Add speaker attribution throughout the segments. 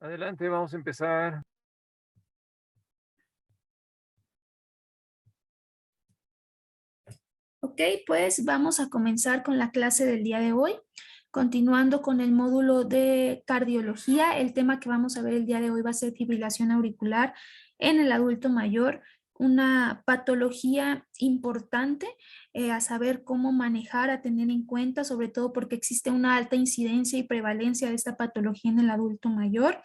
Speaker 1: Adelante, vamos a empezar.
Speaker 2: Ok, pues vamos a comenzar con la clase del día de hoy. Continuando con el módulo de cardiología, el tema que vamos a ver el día de hoy va a ser fibrilación auricular en el adulto mayor, una patología importante a saber cómo manejar, a tener en cuenta, sobre todo porque existe una alta incidencia y prevalencia de esta patología en el adulto mayor.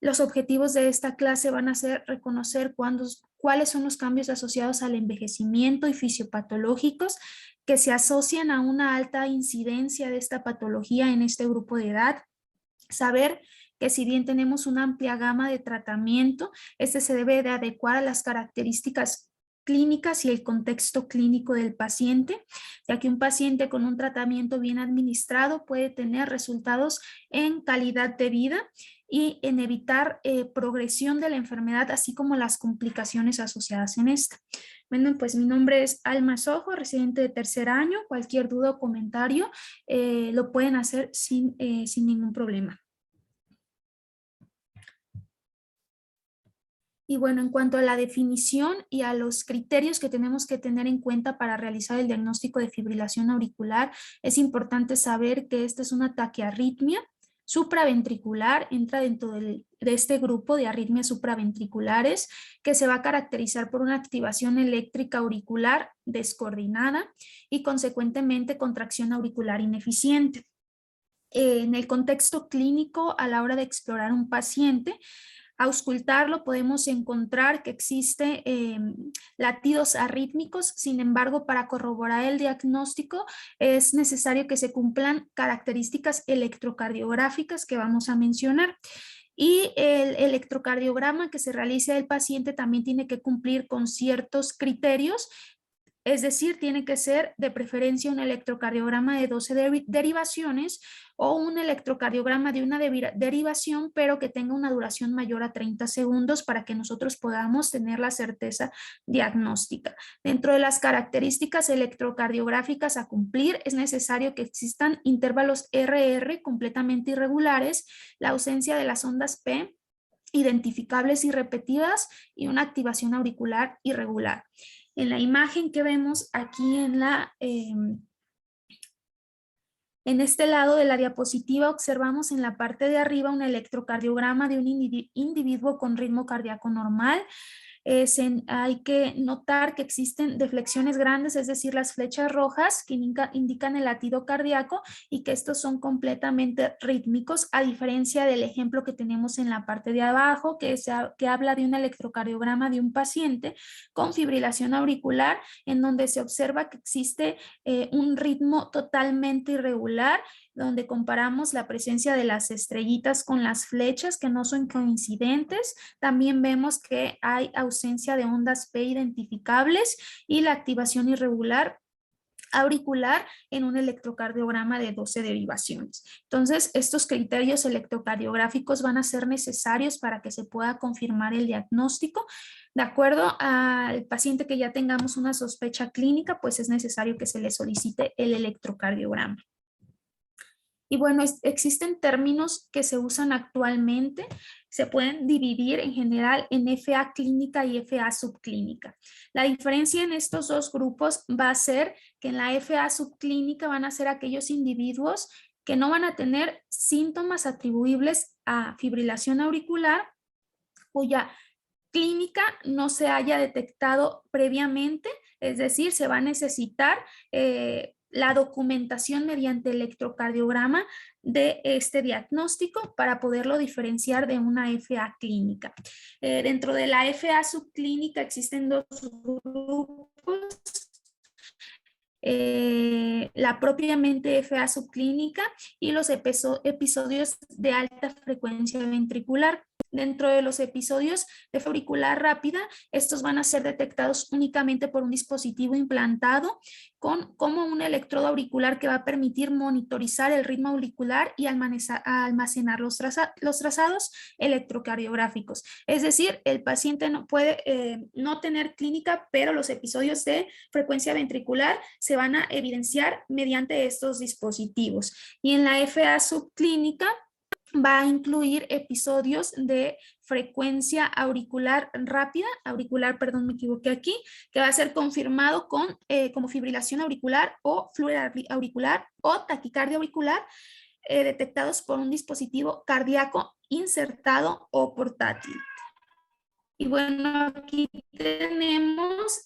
Speaker 2: Los objetivos de esta clase van a ser reconocer cuáles son los cambios asociados al envejecimiento y fisiopatológicos que se asocian a una alta incidencia de esta patología en este grupo de edad. Saber que si bien tenemos una amplia gama de tratamiento, este se debe de adecuar a las características clínicas y el contexto clínico del paciente, ya que un paciente con un tratamiento bien administrado puede tener resultados en calidad de vida y en evitar progresión de la enfermedad, así como las complicaciones asociadas en esta. Bueno, pues mi nombre es Alma Sojo, residente de tercer año. Cualquier duda o comentario lo pueden hacer sin ningún problema. Y bueno, en cuanto a la definición y a los criterios que tenemos que tener en cuenta para realizar el diagnóstico de fibrilación auricular, es importante saber que esta es una taquiarritmia supraventricular, entra dentro de este grupo de arritmias supraventriculares que se va a caracterizar por una activación eléctrica auricular descoordinada y consecuentemente contracción auricular ineficiente. En el contexto clínico, a la hora de explorar un paciente, auscultarlo podemos encontrar que existe latidos arrítmicos. Sin embargo, para corroborar el diagnóstico es necesario que se cumplan características electrocardiográficas que vamos a mencionar. Y el electrocardiograma que se realice del paciente también tiene que cumplir con ciertos criterios. Es decir, tiene que ser de preferencia un electrocardiograma de 12 derivaciones o un electrocardiograma de una derivación, pero que tenga una duración mayor a 30 segundos para que nosotros podamos tener la certeza diagnóstica. Dentro de las características electrocardiográficas a cumplir, es necesario que existan intervalos RR completamente irregulares, la ausencia de las ondas P identificables y repetidas y una activación auricular irregular. En la imagen que vemos aquí en este lado de la diapositiva observamos en la parte de arriba un electrocardiograma de un individuo con ritmo cardíaco normal. Hay que notar que existen deflexiones grandes, es decir, las flechas rojas que indican el latido cardíaco y que estos son completamente rítmicos, a diferencia del ejemplo que tenemos en la parte de abajo, que habla de un electrocardiograma de un paciente con fibrilación auricular, en donde se observa que existe un ritmo totalmente irregular, donde comparamos la presencia de las estrellitas con las flechas que no son coincidentes. También vemos que hay ausencia de ondas P identificables y la activación irregular auricular en un electrocardiograma de 12 derivaciones. Entonces, estos criterios electrocardiográficos van a ser necesarios para que se pueda confirmar el diagnóstico. De acuerdo al paciente que ya tengamos una sospecha clínica, pues es necesario que se le solicite el electrocardiograma. Y bueno, existen términos que se usan actualmente, se pueden dividir en general en FA clínica y FA subclínica. La diferencia en estos dos grupos va a ser que en la FA subclínica van a ser aquellos individuos que no van a tener síntomas atribuibles a fibrilación auricular, cuya clínica no se haya detectado previamente, es decir, se va a necesitar la documentación mediante electrocardiograma de este diagnóstico para poderlo diferenciar de una FA clínica. Dentro de la FA subclínica existen dos grupos. La propiamente FA subclínica y los episodios de alta frecuencia ventricular. Dentro de los episodios de auricular rápida, estos van a ser detectados únicamente por un dispositivo implantado como un electrodo auricular que va a permitir monitorizar el ritmo auricular y almacenar los trazados electrocardiográficos. Es decir, el paciente no puede no tener clínica, pero los episodios de frecuencia ventricular se van a evidenciar mediante estos dispositivos. Y en la FA subclínica, va a incluir episodios de frecuencia auricular rápida, perdón, me equivoqué aquí, que va a ser confirmado como fibrilación auricular o fluir auricular o taquicardia auricular, detectados por un dispositivo cardíaco insertado o portátil. Y bueno, aquí tenemos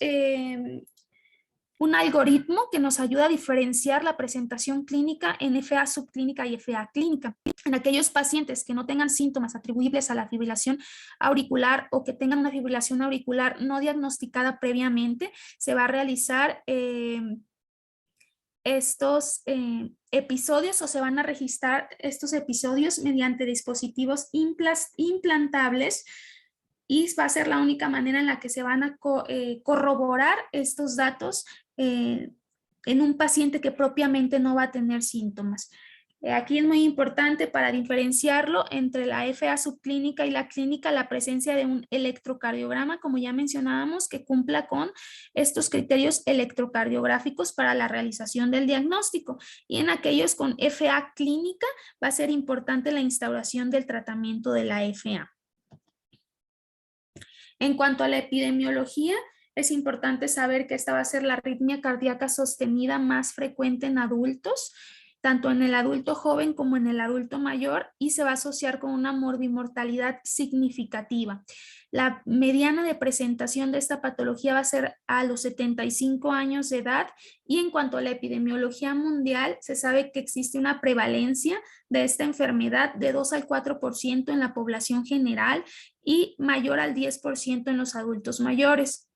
Speaker 2: un algoritmo que nos ayuda a diferenciar la presentación clínica en FA subclínica y FA clínica. En aquellos pacientes que no tengan síntomas atribuibles a la fibrilación auricular o que tengan una fibrilación auricular no diagnosticada previamente, se va a realizar estos episodios, o se van a registrar estos episodios mediante dispositivos implantables, y va a ser la única manera en la que se van a corroborar estos datos en un paciente que propiamente no va a tener síntomas. Aquí es muy importante, para diferenciarlo entre la FA subclínica y la clínica, la presencia de un electrocardiograma, como ya mencionábamos, que cumpla con estos criterios electrocardiográficos para la realización del diagnóstico. Y en aquellos con FA clínica va a ser importante la instauración del tratamiento de la FA. En cuanto a la epidemiología, es importante saber que esta va a ser la arritmia cardíaca sostenida más frecuente en adultos, tanto en el adulto joven como en el adulto mayor, y se va a asociar con una morbimortalidad significativa. La mediana de presentación de esta patología va a ser a los 75 años de edad, y en cuanto a la epidemiología mundial, se sabe que existe una prevalencia de esta enfermedad de 2 al 4% en la población general y mayor al 10% en los adultos mayores.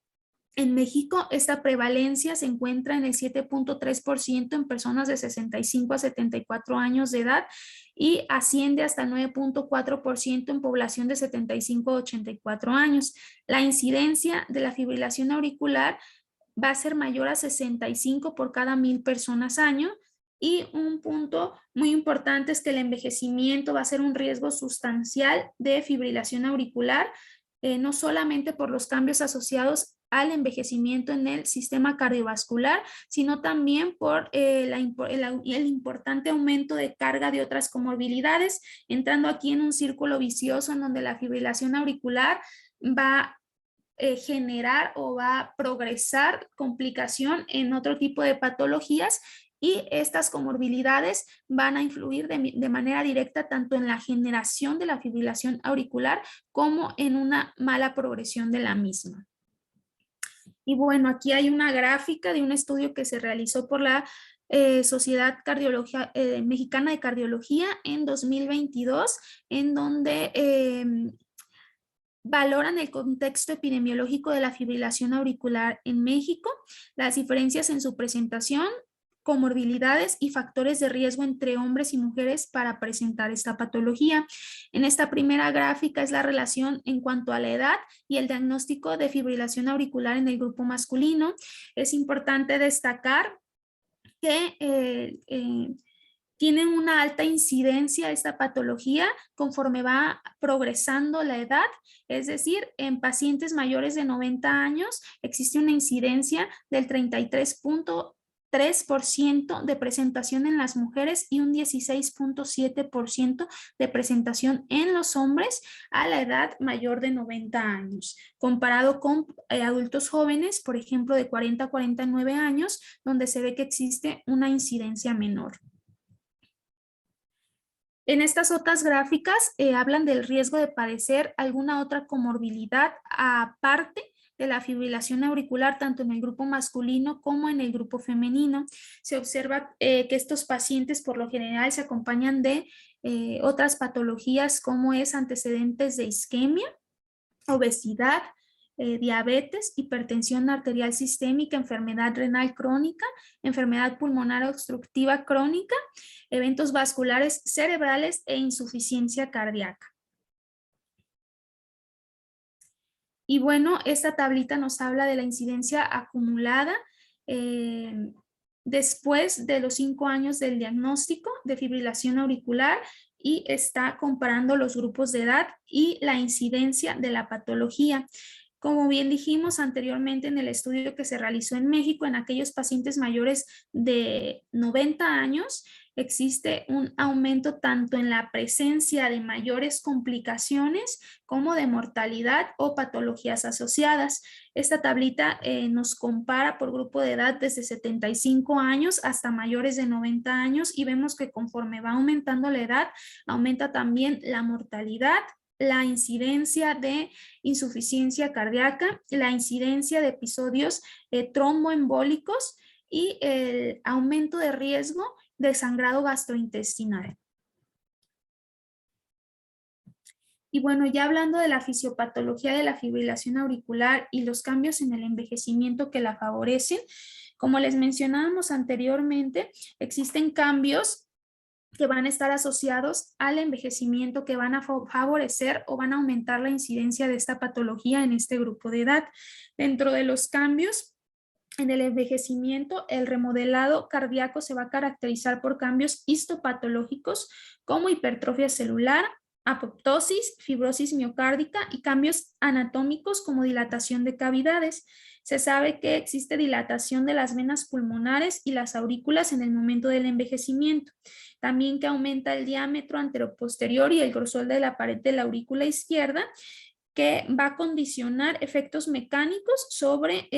Speaker 2: En México, esta prevalencia se encuentra en el 7.3% en personas de 65 a 74 años de edad y asciende hasta el 9.4% en población de 75 a 84 años. La incidencia de la fibrilación auricular va a ser mayor a 65 por cada 1,000 personas año. Y un punto muy importante es que el envejecimiento va a ser un riesgo sustancial de fibrilación auricular, no solamente por los cambios asociados al envejecimiento en el sistema cardiovascular, sino también por el importante aumento de carga de otras comorbilidades, entrando aquí en un círculo vicioso en donde la fibrilación auricular va a generar o va a progresar complicación en otro tipo de patologías, y estas comorbilidades van a influir de manera directa tanto en la generación de la fibrilación auricular como en una mala progresión de la misma. Y bueno, aquí hay una gráfica de un estudio que se realizó por la Sociedad Mexicana de Cardiología en 2022, en donde valoran el contexto epidemiológico de la fibrilación auricular en México, las diferencias en su presentación, comorbilidades y factores de riesgo entre hombres y mujeres para presentar esta patología. En esta primera gráfica es la relación en cuanto a la edad y el diagnóstico de fibrilación auricular en el grupo masculino. Es importante destacar que tienen una alta incidencia esta patología conforme va progresando la edad, es decir, en pacientes mayores de 90 años existe una incidencia del 33.3% de presentación en las mujeres y un 16.7% de presentación en los hombres a la edad mayor de 90 años, comparado con adultos jóvenes, por ejemplo, de 40 a 49 años, donde se ve que existe una incidencia menor. En estas otras gráficas hablan del riesgo de padecer alguna otra comorbilidad aparte de la fibrilación auricular, tanto en el grupo masculino como en el grupo femenino. Se observa que estos pacientes por lo general se acompañan de otras patologías como es antecedentes de isquemia, obesidad, diabetes, hipertensión arterial sistémica, enfermedad renal crónica, enfermedad pulmonar obstructiva crónica, eventos vasculares cerebrales e insuficiencia cardíaca. Y bueno, esta tablita nos habla de la incidencia acumulada después de los 5 años del diagnóstico de fibrilación auricular, y está comparando los grupos de edad y la incidencia de la patología. Como bien dijimos anteriormente en el estudio que se realizó en México, en aquellos pacientes mayores de 90 años, existe un aumento tanto en la presencia de mayores complicaciones como de mortalidad o patologías asociadas. Esta tablita nos compara por grupo de edad desde 75 años hasta mayores de 90 años y vemos que conforme va aumentando la edad, aumenta también la mortalidad, la incidencia de insuficiencia cardíaca, la incidencia de episodios tromboembólicos y el aumento de riesgo de sangrado gastrointestinal. Y bueno, ya hablando de la fisiopatología de la fibrilación auricular y los cambios en el envejecimiento que la favorecen, como les mencionábamos anteriormente, existen cambios que van a estar asociados al envejecimiento, que van a favorecer o van a aumentar la incidencia de esta patología en este grupo de edad. Dentro de los cambios en el envejecimiento, el remodelado cardíaco se va a caracterizar por cambios histopatológicos como hipertrofia celular, apoptosis, fibrosis miocárdica y cambios anatómicos como dilatación de cavidades. Se sabe que existe dilatación de las venas pulmonares y las aurículas en el momento del envejecimiento. También que aumenta el diámetro anteroposterior y el grosor de la pared de la aurícula izquierda, que va a condicionar efectos mecánicos sobre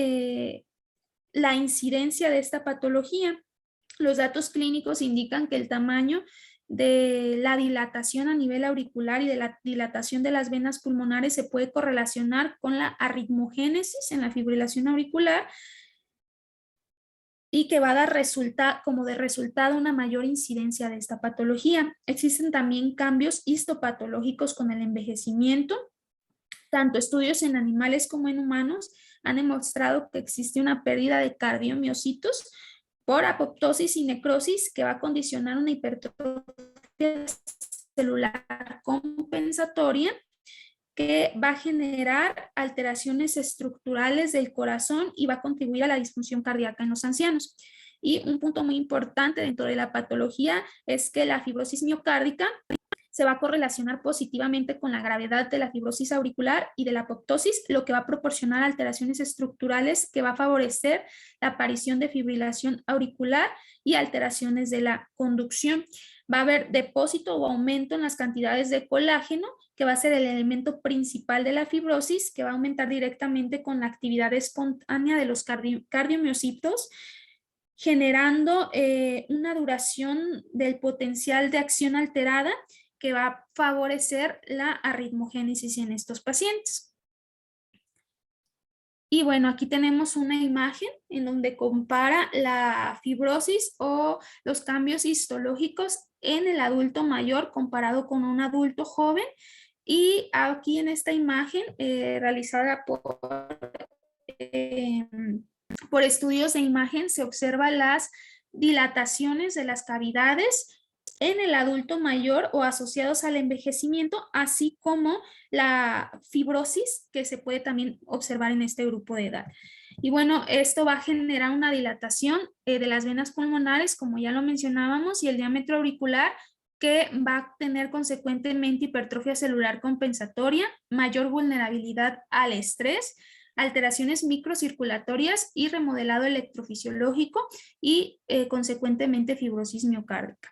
Speaker 2: la incidencia de esta patología. Los datos clínicos indican que el tamaño de la dilatación a nivel auricular y de la dilatación de las venas pulmonares se puede correlacionar con la arritmogénesis en la fibrilación auricular y que va a dar como de resultado una mayor incidencia de esta patología. Existen también cambios histopatológicos con el envejecimiento. Tanto estudios en animales como en humanos han demostrado que existe una pérdida de cardiomiocitos por apoptosis y necrosis que va a condicionar una hipertrofia celular compensatoria que va a generar alteraciones estructurales del corazón y va a contribuir a la disfunción cardíaca en los ancianos. Y un punto muy importante dentro de la patología es que la fibrosis miocárdica se va a correlacionar positivamente con la gravedad de la fibrosis auricular y de la apoptosis, lo que va a proporcionar alteraciones estructurales que va a favorecer la aparición de fibrilación auricular y alteraciones de la conducción. Va a haber depósito o aumento en las cantidades de colágeno, que va a ser el elemento principal de la fibrosis, que va a aumentar directamente con la actividad espontánea de los cardiomiocitos, generando una duración del potencial de acción alterada que va a favorecer la arritmogénesis en estos pacientes. Y bueno, aquí tenemos una imagen en donde compara la fibrosis o los cambios histológicos en el adulto mayor comparado con un adulto joven. Y aquí en esta imagen realizada por estudios de imagen se observan las dilataciones de las cavidades en el adulto mayor o asociados al envejecimiento, así como la fibrosis que se puede también observar en este grupo de edad. Y bueno, esto va a generar una dilatación de las venas pulmonares, como ya lo mencionábamos, y el diámetro auricular, que va a tener consecuentemente hipertrofia celular compensatoria, mayor vulnerabilidad al estrés, alteraciones microcirculatorias y remodelado electrofisiológico y consecuentemente fibrosis miocárdica.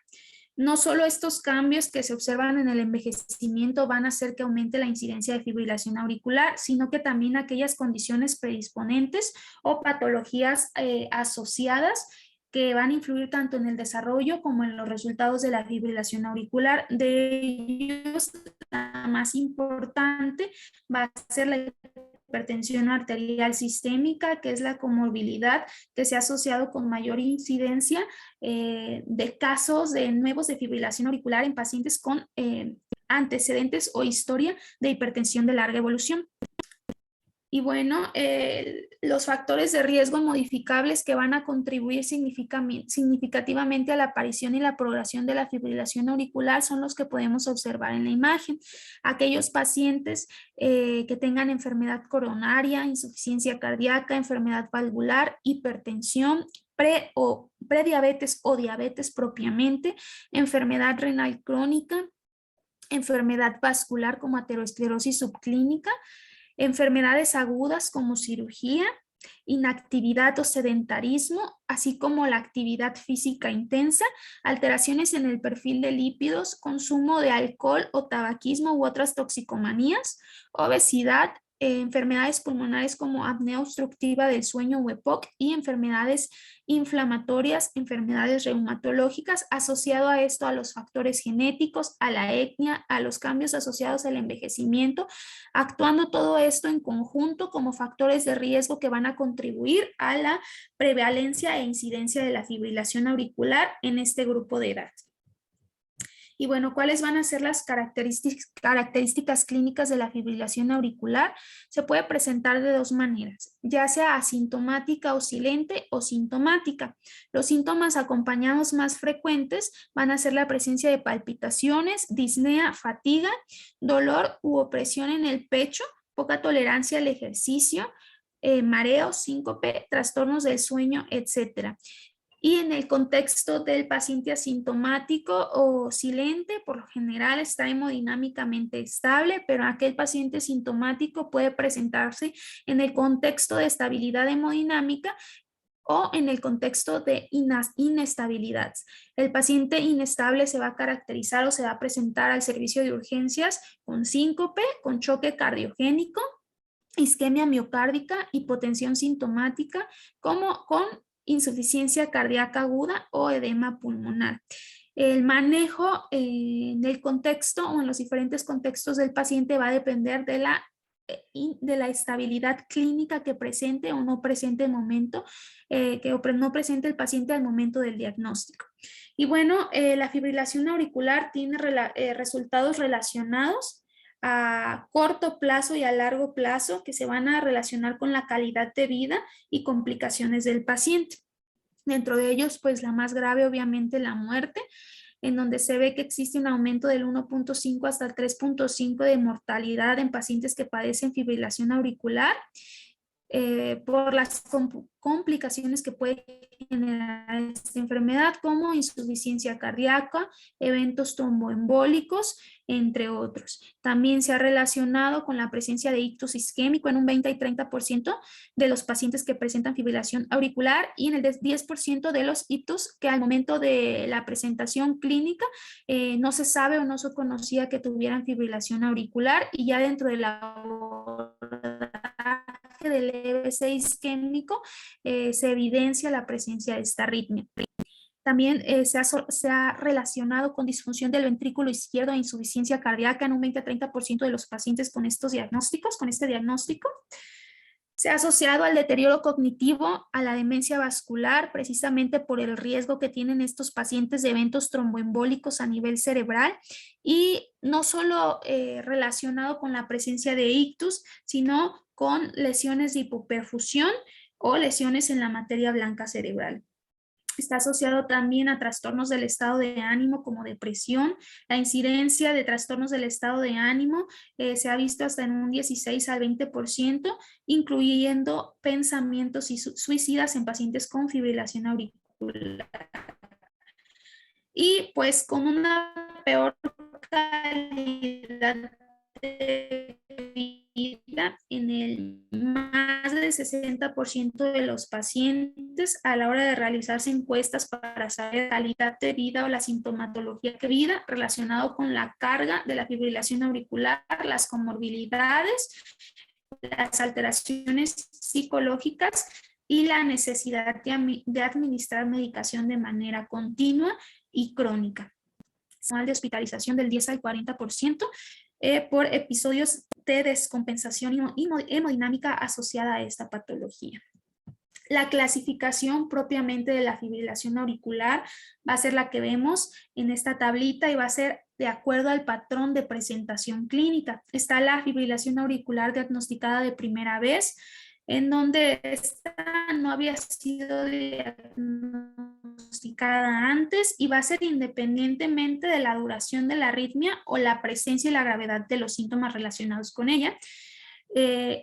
Speaker 2: No solo estos cambios que se observan en el envejecimiento van a hacer que aumente la incidencia de fibrilación auricular, sino que también aquellas condiciones predisponentes o patologías asociadas que van a influir tanto en el desarrollo como en los resultados de la fibrilación auricular. De ellos, la más importante va a ser la hipertensión arterial sistémica, que es la comorbilidad que se ha asociado con mayor incidencia de casos de nuevos de fibrilación auricular en pacientes con antecedentes o historia de hipertensión de larga evolución. Y bueno, los factores de riesgo modificables que van a contribuir significativamente a la aparición y la progresión de la fibrilación auricular son los que podemos observar en la imagen. Aquellos pacientes que tengan enfermedad coronaria, insuficiencia cardíaca, enfermedad valvular, hipertensión, prediabetes o diabetes propiamente, enfermedad renal crónica, enfermedad vascular como aterosclerosis subclínica, enfermedades agudas como cirugía, inactividad o sedentarismo, así como la actividad física intensa, alteraciones en el perfil de lípidos, consumo de alcohol o tabaquismo u otras toxicomanías, obesidad, enfermedades pulmonares como apnea obstructiva del sueño o EPOC y enfermedades inflamatorias, enfermedades reumatológicas, asociado a esto a los factores genéticos, a la etnia, a los cambios asociados al envejecimiento, actuando todo esto en conjunto como factores de riesgo que van a contribuir a la prevalencia e incidencia de la fibrilación auricular en este grupo de edad. Y bueno, ¿cuáles van a ser las características clínicas de la fibrilación auricular? Se puede presentar de dos maneras, ya sea asintomática o silente o sintomática. Los síntomas acompañados más frecuentes van a ser la presencia de palpitaciones, disnea, fatiga, dolor u opresión en el pecho, poca tolerancia al ejercicio, mareo, síncope, trastornos del sueño, etcétera. Y en el contexto del paciente asintomático o silente, por lo general está hemodinámicamente estable, pero aquel paciente sintomático puede presentarse en el contexto de estabilidad hemodinámica o en el contexto de inestabilidad. El paciente inestable se va a caracterizar o se va a presentar al servicio de urgencias con síncope, con choque cardiogénico, isquemia miocárdica, hipotensión sintomática, como con insuficiencia cardíaca aguda o edema pulmonar. El manejo en el contexto o en los diferentes contextos del paciente va a depender de la estabilidad clínica que presente o no presente el momento, que no presente el paciente al momento del diagnóstico. Y bueno, la fibrilación auricular tiene resultados relacionados a corto plazo y a largo plazo que se van a relacionar con la calidad de vida y complicaciones del paciente. Dentro de ellos, pues la más grave, obviamente, la muerte, en donde se ve que existe un aumento del 1.5 hasta el 3.5 de mortalidad en pacientes que padecen fibrilación auricular. Por las complicaciones que puede generar esta enfermedad, como insuficiencia cardíaca, eventos tromboembólicos, entre otros. También se ha relacionado con la presencia de ictus isquémico en un 20 y 30% de los pacientes que presentan fibrilación auricular y en el 10% de los ictus que al momento de la presentación clínica no se sabe o no se conocía que tuvieran fibrilación auricular, y ya dentro de la del EBC isquémico se evidencia la presencia de esta arritmia. También se ha relacionado con disfunción del ventrículo izquierdo e insuficiencia cardíaca en un 20 a 30% de los pacientes con estos diagnósticos, con este diagnóstico. Se ha asociado al deterioro cognitivo, a la demencia vascular, precisamente por el riesgo que tienen estos pacientes de eventos tromboembólicos a nivel cerebral, y no solo relacionado con la presencia de ictus, sino con lesiones de hipoperfusión o lesiones en la materia blanca cerebral. Está asociado también a trastornos del estado de ánimo como depresión. La incidencia de trastornos del estado de ánimo se ha visto hasta en un 16 al 20%, incluyendo pensamientos suicidas en pacientes con fibrilación auricular. Y pues con una peor calidad de vida en el más del 60% de los pacientes a la hora de realizarse encuestas para saber la calidad de vida o la sintomatología de vida relacionado con la carga de la fibrilación auricular, las comorbilidades, las alteraciones psicológicas y la necesidad de administrar medicación de manera continua y crónica. De hospitalización del 10 al 40% por episodios de descompensación hemodinámica asociada a esta patología. La clasificación propiamente de la fibrilación auricular va a ser la que vemos en esta tablita y va a ser de acuerdo al patrón de presentación clínica. Está la fibrilación auricular diagnosticada de primera vez, en donde esta no había sido diagnosticada antes y va a ser independientemente de la duración de la arritmia o la presencia y la gravedad de los síntomas relacionados con ella.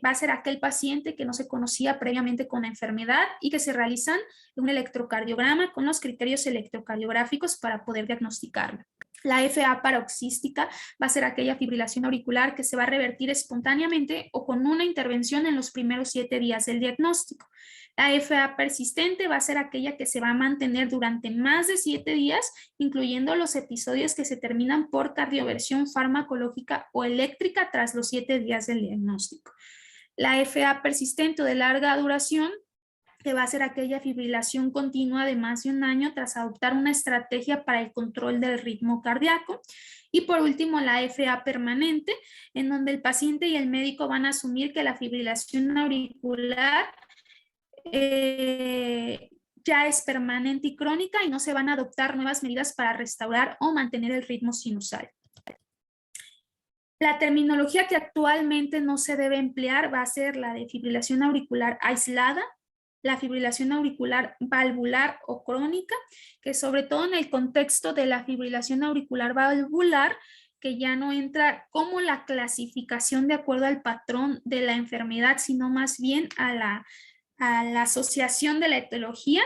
Speaker 2: Va a ser aquel paciente que no se conocía previamente con la enfermedad y que se realizan un electrocardiograma con los criterios electrocardiográficos para poder diagnosticarlo. La FA paroxística va a ser aquella fibrilación auricular que se va a revertir espontáneamente o con una intervención en los primeros 7 días del diagnóstico. La FA persistente va a ser aquella que se va a mantener durante más de 7 días, incluyendo los episodios que se terminan por cardioversión farmacológica o eléctrica tras los 7 días del diagnóstico. La FA persistente o de larga duración, que va a ser aquella fibrilación continua de más de un año tras adoptar una estrategia para el control del ritmo cardíaco. Y por último, la FA permanente, en donde el paciente y el médico van a asumir que la fibrilación auricular ya es permanente y crónica y no se van a adoptar nuevas medidas para restaurar o mantener el ritmo sinusal. La terminología que actualmente no se debe emplear va a ser la de fibrilación auricular aislada, la fibrilación auricular valvular o crónica, que sobre todo en el contexto de la fibrilación auricular valvular, que ya no entra como la clasificación de acuerdo al patrón de la enfermedad, sino más bien a la asociación de la etiología,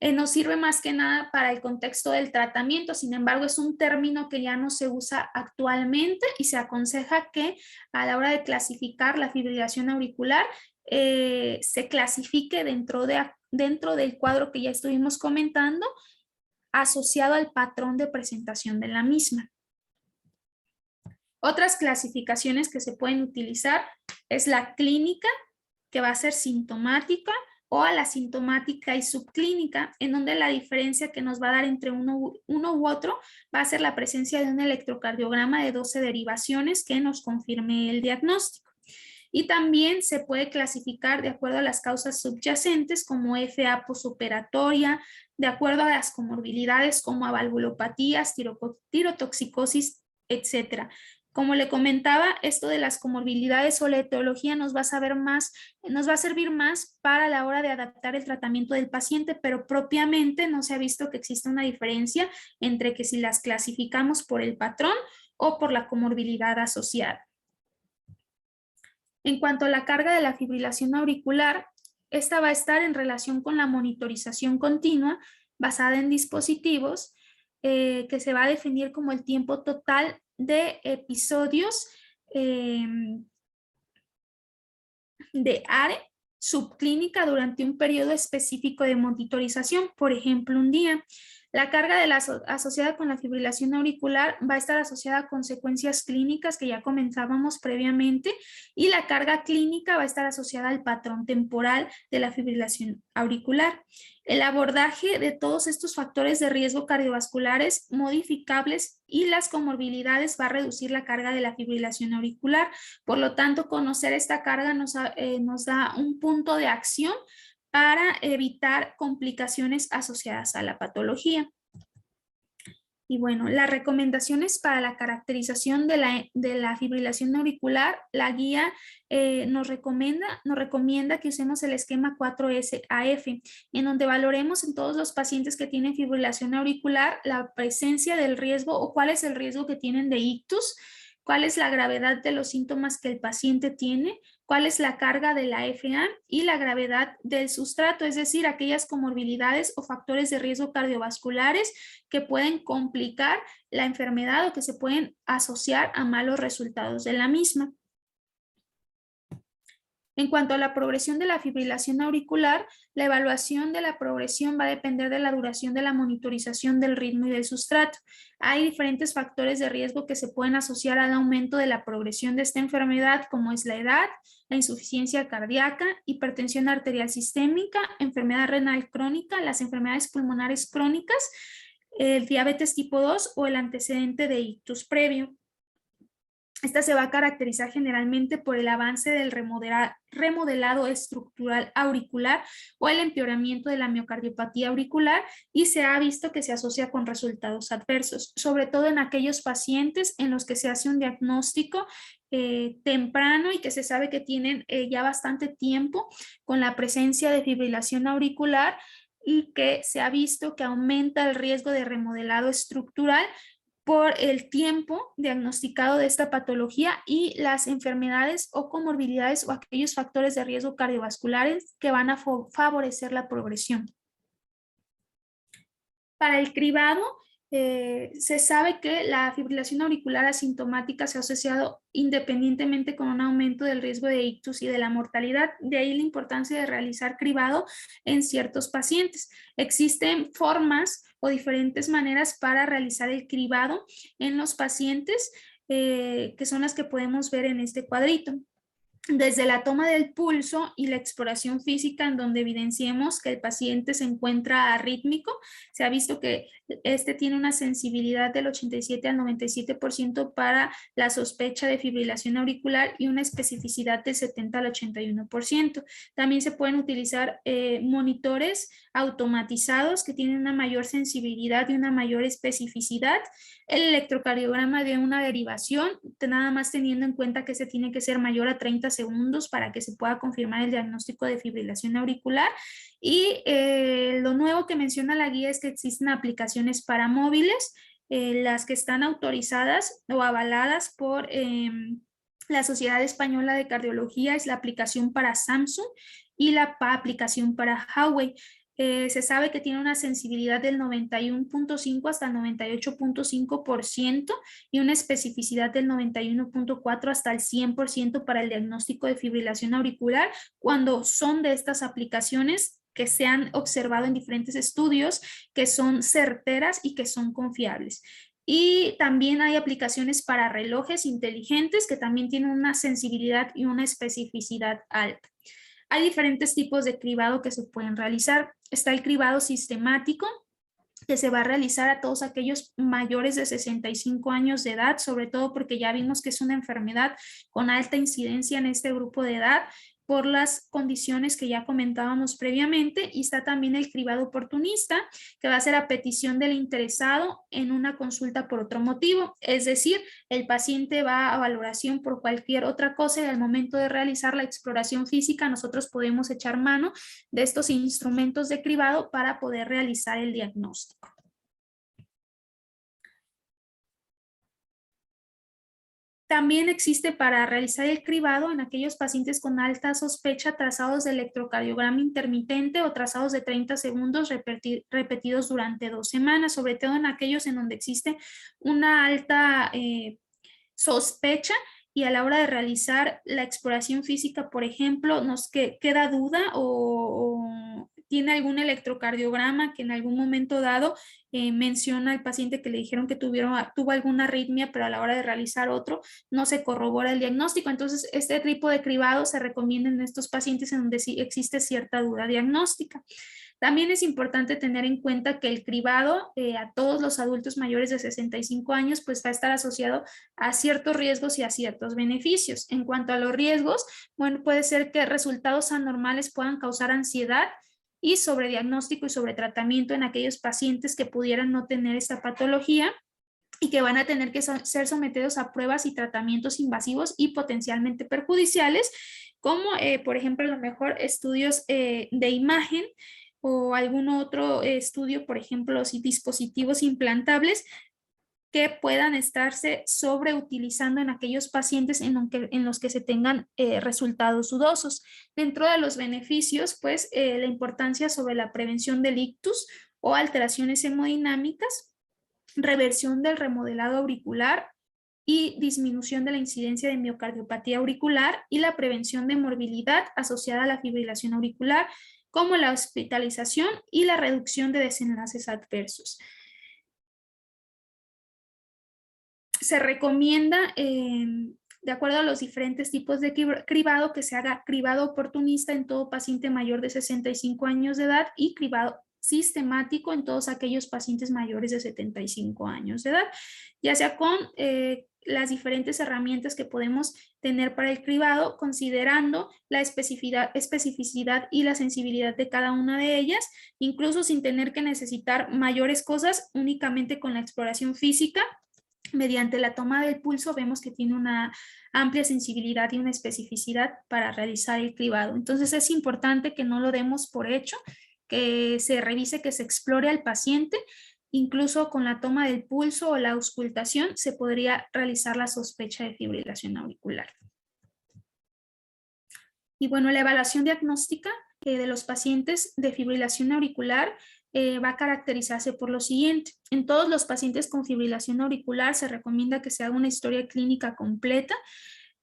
Speaker 2: nos sirve más que nada para el contexto del tratamiento. Sin embargo, es un término que ya no se usa actualmente y se aconseja que a la hora de clasificar la fibrilación auricular se clasifique dentro del cuadro que ya estuvimos comentando, asociado al patrón de presentación de la misma. Otras clasificaciones que se pueden utilizar es la clínica, que va a ser sintomática, o a la sintomática y subclínica, en donde la diferencia que nos va a dar entre uno u otro va a ser la presencia de un electrocardiograma de 12 derivaciones que nos confirme el diagnóstico. Y también se puede clasificar de acuerdo a las causas subyacentes como FA posoperatoria, de acuerdo a las comorbilidades como a valvulopatías, tirotoxicosis, etc. Como le comentaba, esto de las comorbilidades o la etiología nos va a servir más para la hora de adaptar el tratamiento del paciente, pero propiamente no se ha visto que exista una diferencia entre que si las clasificamos por el patrón o por la comorbilidad asociada. En cuanto a la carga de la fibrilación auricular, esta va a estar en relación con la monitorización continua basada en dispositivos que se va a definir como el tiempo total de episodios de ARE subclínica durante un periodo específico de monitorización, por ejemplo, un día. La carga asociada con la fibrilación auricular va a estar asociada a consecuencias clínicas que ya comentábamos previamente, y la carga clínica va a estar asociada al patrón temporal de la fibrilación auricular. El abordaje de todos estos factores de riesgo cardiovasculares modificables y las comorbilidades va a reducir la carga de la fibrilación auricular. Por lo tanto, conocer esta carga nos da un punto de acción para evitar complicaciones asociadas a la patología. Y bueno, las recomendaciones para la caracterización de la fibrilación auricular, la guía nos recomienda que usemos el esquema 4SAF, en donde valoremos en todos los pacientes que tienen fibrilación auricular la presencia del riesgo o cuál es el riesgo que tienen de ictus, cuál es la gravedad de los síntomas que el paciente tiene, cuál es la carga de la FA y la gravedad del sustrato, es decir, aquellas comorbilidades o factores de riesgo cardiovasculares que pueden complicar la enfermedad o que se pueden asociar a malos resultados de la misma. En cuanto a la progresión de la fibrilación auricular, la evaluación de la progresión va a depender de la duración de la monitorización del ritmo y del sustrato. Hay diferentes factores de riesgo que se pueden asociar al aumento de la progresión de esta enfermedad, como es la edad, la insuficiencia cardíaca, hipertensión arterial sistémica, enfermedad renal crónica, las enfermedades pulmonares crónicas, el diabetes tipo 2 o el antecedente de ictus previo. Esta se va a caracterizar generalmente por el avance del remodelado estructural auricular o el empeoramiento de la miocardiopatía auricular, y se ha visto que se asocia con resultados adversos, sobre todo en aquellos pacientes en los que se hace un diagnóstico temprano y que se sabe que tienen ya bastante tiempo con la presencia de fibrilación auricular, y que se ha visto que aumenta el riesgo de remodelado estructural por el tiempo diagnosticado de esta patología y las enfermedades o comorbilidades o aquellos factores de riesgo cardiovasculares que van a favorecer la progresión. Para el cribado, Se sabe que la fibrilación auricular asintomática se ha asociado independientemente con un aumento del riesgo de ictus y de la mortalidad. De ahí la importancia de realizar cribado en ciertos pacientes. Existen formas o diferentes maneras para realizar el cribado en los pacientes, que son las que podemos ver en este cuadrito. Desde la toma del pulso y la exploración física, en donde evidenciemos que el paciente se encuentra arrítmico, se ha visto que este tiene una sensibilidad del 87 al 97% para la sospecha de fibrilación auricular y una especificidad del 70 al 81%. También se pueden utilizar monitores automatizados que tienen una mayor sensibilidad y una mayor especificidad. El electrocardiograma de una derivación, nada más teniendo en cuenta que se tiene que ser mayor a 30 segundos para que se pueda confirmar el diagnóstico de fibrilación auricular. Y lo nuevo que menciona la guía es que existen aplicaciones para móviles, las que están autorizadas o avaladas por la Sociedad Española de Cardiología es la aplicación para Samsung y la aplicación para Huawei. Se sabe que tiene una sensibilidad del 91.5 hasta el 98.5% y una especificidad del 91.4 hasta el 100% para el diagnóstico de fibrilación auricular cuando son de estas aplicaciones que se han observado en diferentes estudios, que son certeras y que son confiables. Y también hay aplicaciones para relojes inteligentes que también tienen una sensibilidad y una especificidad alta. Hay diferentes tipos de cribado que se pueden realizar. Está el cribado sistemático, que se va a realizar a todos aquellos mayores de 65 años de edad, sobre todo porque ya vimos que es una enfermedad con alta incidencia en este grupo de edad por las condiciones que ya comentábamos previamente. Y está también el cribado oportunista, que va a ser a petición del interesado en una consulta por otro motivo, es decir, el paciente va a valoración por cualquier otra cosa y al momento de realizar la exploración física nosotros podemos echar mano de estos instrumentos de cribado para poder realizar el diagnóstico. También existe para realizar el cribado en aquellos pacientes con alta sospecha trazados de electrocardiograma intermitente o trazados de 30 segundos repetidos durante 2 semanas, sobre todo en aquellos en donde existe una alta sospecha y a la hora de realizar la exploración física, por ejemplo, nos queda duda o tiene algún electrocardiograma que en algún momento dado menciona al paciente que le dijeron que tuvo alguna arritmia, pero a la hora de realizar otro no se corrobora el diagnóstico. Entonces, este tipo de cribado se recomienda en estos pacientes en donde sí existe cierta duda diagnóstica. También es importante tener en cuenta que el cribado a todos los adultos mayores de 65 años pues va a estar asociado a ciertos riesgos y a ciertos beneficios. En cuanto a los riesgos, bueno, puede ser que resultados anormales puedan causar ansiedad y sobrediagnóstico y sobretratamiento en aquellos pacientes que pudieran no tener esta patología y que van a tener que ser sometidos a pruebas y tratamientos invasivos y potencialmente perjudiciales, como por ejemplo a lo mejor estudios de imagen o algún otro estudio, por ejemplo, si dispositivos implantables que puedan estarse sobreutilizando en aquellos pacientes en los que se tengan resultados dudosos. Dentro de los beneficios, pues la importancia sobre la prevención del ictus o alteraciones hemodinámicas, reversión del remodelado auricular y disminución de la incidencia de miocardiopatía auricular y la prevención de morbilidad asociada a la fibrilación auricular, como la hospitalización y la reducción de desenlaces adversos. Se recomienda, de acuerdo a los diferentes tipos de cribado, que se haga cribado oportunista en todo paciente mayor de 65 años de edad y cribado sistemático en todos aquellos pacientes mayores de 75 años de edad, ya sea con las diferentes herramientas que podemos tener para el cribado, considerando la especificidad y la sensibilidad de cada una de ellas, incluso sin tener que necesitar mayores cosas, únicamente con la exploración física. Mediante la toma del pulso vemos que tiene una amplia sensibilidad y una especificidad para realizar el cribado. Entonces es importante que no lo demos por hecho, que se revise, que se explore al paciente. Incluso con la toma del pulso o la auscultación se podría realizar la sospecha de fibrilación auricular. Y bueno, la evaluación diagnóstica de los pacientes de fibrilación auricular va a caracterizarse por lo siguiente. En todos los pacientes con fibrilación auricular se recomienda que se haga una historia clínica completa,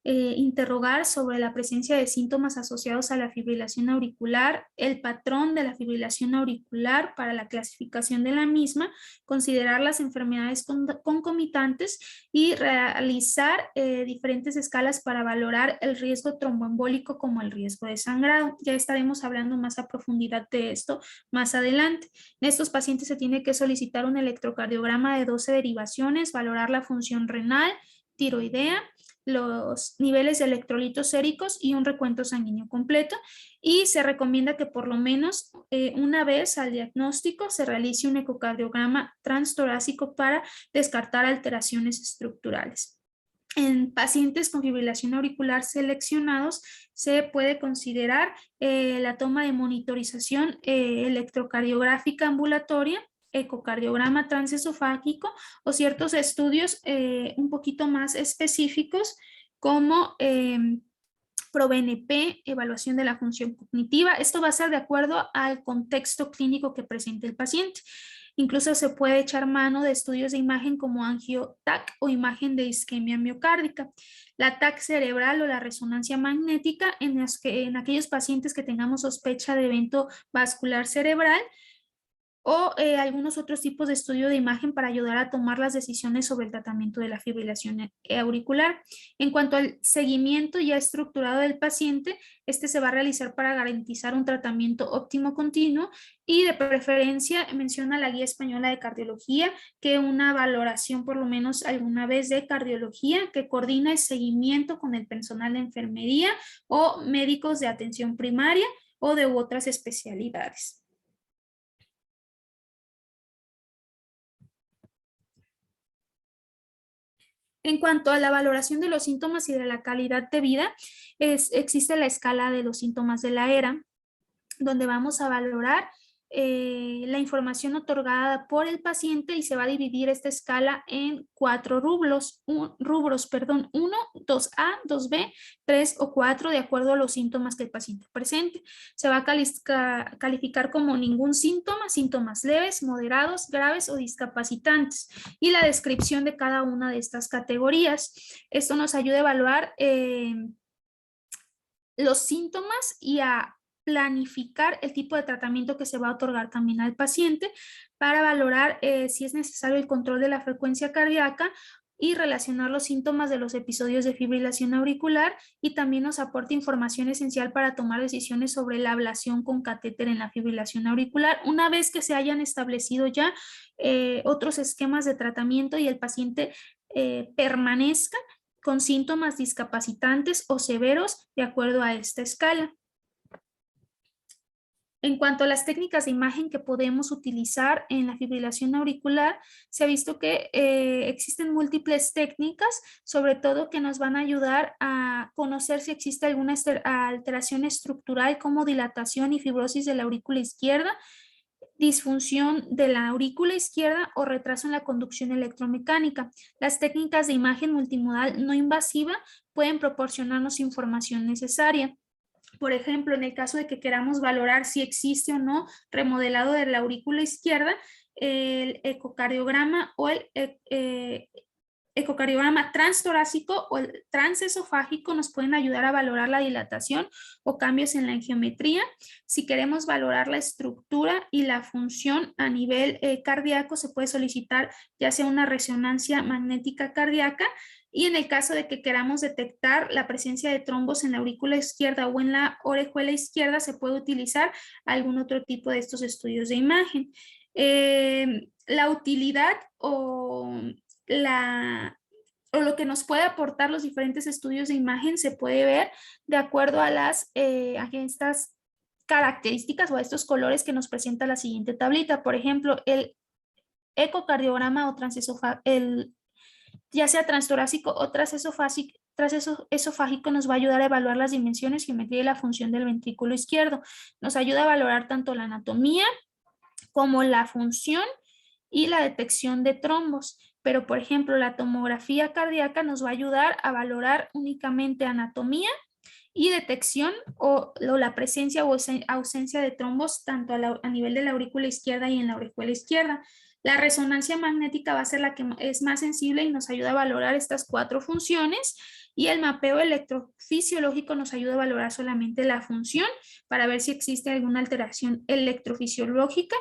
Speaker 2: interrogar sobre la presencia de síntomas asociados a la fibrilación auricular, el patrón de la fibrilación auricular para la clasificación de la misma, considerar las enfermedades concomitantes y realizar diferentes escalas para valorar el riesgo tromboembólico como el riesgo de sangrado. Ya estaremos hablando más a profundidad de esto más adelante. En estos pacientes se tiene que solicitar un electrocardiograma de 12 derivaciones, valorar la función renal, tiroidea, los niveles de electrolitos séricos y un recuento sanguíneo completo, y se recomienda que por lo menos una vez al diagnóstico se realice un ecocardiograma transtorácico para descartar alteraciones estructurales. En pacientes con fibrilación auricular seleccionados se puede considerar la toma de monitorización electrocardiográfica ambulatoria, ecocardiograma transesofágico o ciertos estudios un poquito más específicos como ProBNP, evaluación de la función cognitiva. Esto va a ser de acuerdo al contexto clínico que presente el paciente. Incluso se puede echar mano de estudios de imagen como angio-TAC o imagen de isquemia miocárdica. La TAC cerebral o la resonancia magnética en aquellos pacientes que tengamos sospecha de evento vascular cerebral, o algunos otros tipos de estudio de imagen para ayudar a tomar las decisiones sobre el tratamiento de la fibrilación auricular. En cuanto al seguimiento ya estructurado del paciente, este se va a realizar para garantizar un tratamiento óptimo continuo, y de preferencia menciona la Guía Española de Cardiología que una valoración por lo menos alguna vez de cardiología que coordina el seguimiento con el personal de enfermería o médicos de atención primaria o de otras especialidades. En cuanto a la valoración de los síntomas y de la calidad de vida, existe la escala de los síntomas de la ERA, donde vamos a valorar la información otorgada por el paciente, y se va a dividir esta escala en 4 rubros, 1, 2A, 2B, 3 o 4, de acuerdo a los síntomas que el paciente presente. Se va a calificar como ningún síntoma, síntomas leves, moderados, graves o discapacitantes, y la descripción de cada una de estas categorías. Esto nos ayuda a evaluar los síntomas y a planificar el tipo de tratamiento que se va a otorgar también al paciente, para valorar si es necesario el control de la frecuencia cardíaca y relacionar los síntomas de los episodios de fibrilación auricular, y también nos aporta información esencial para tomar decisiones sobre la ablación con catéter en la fibrilación auricular, una vez que se hayan establecido ya otros esquemas de tratamiento y el paciente permanezca con síntomas discapacitantes o severos de acuerdo a esta escala. En cuanto a las técnicas de imagen que podemos utilizar en la fibrilación auricular, se ha visto que existen múltiples técnicas, sobre todo que nos van a ayudar a conocer si existe alguna alteración estructural como dilatación y fibrosis de la aurícula izquierda, disfunción de la aurícula izquierda o retraso en la conducción electromecánica. Las técnicas de imagen multimodal no invasiva pueden proporcionarnos información necesaria. Por ejemplo, en el caso de que queramos valorar si existe o no remodelado de la aurícula izquierda, el ecocardiograma o el ecocardiograma transtorácico o el transesofágico nos pueden ayudar a valorar la dilatación o cambios en la angiometría. Si queremos valorar la estructura y la función a nivel cardíaco, se puede solicitar ya sea una resonancia magnética cardíaca, y en el caso de que queramos detectar la presencia de trombos en la aurícula izquierda o en la orejuela izquierda, se puede utilizar algún otro tipo de estos estudios de imagen. La utilidad o lo que nos puede aportar los diferentes estudios de imagen se puede ver de acuerdo a estas características o a estos colores que nos presenta la siguiente tablita. Por ejemplo, el ecocardiograma o ya sea transtorácico o transesofágico nos va a ayudar a evaluar las dimensiones, geometría y la función del ventrículo izquierdo. Nos ayuda a valorar tanto la anatomía como la función y la detección de trombos. Pero, por ejemplo, la tomografía cardíaca nos va a ayudar a valorar únicamente anatomía y detección o la presencia o ausencia de trombos tanto a nivel de la aurícula izquierda y en la aurícula izquierda. La resonancia magnética va a ser la que es más sensible y nos ayuda a valorar estas 4 funciones, y el mapeo electrofisiológico nos ayuda a valorar solamente la función para ver si existe alguna alteración electrofisiológica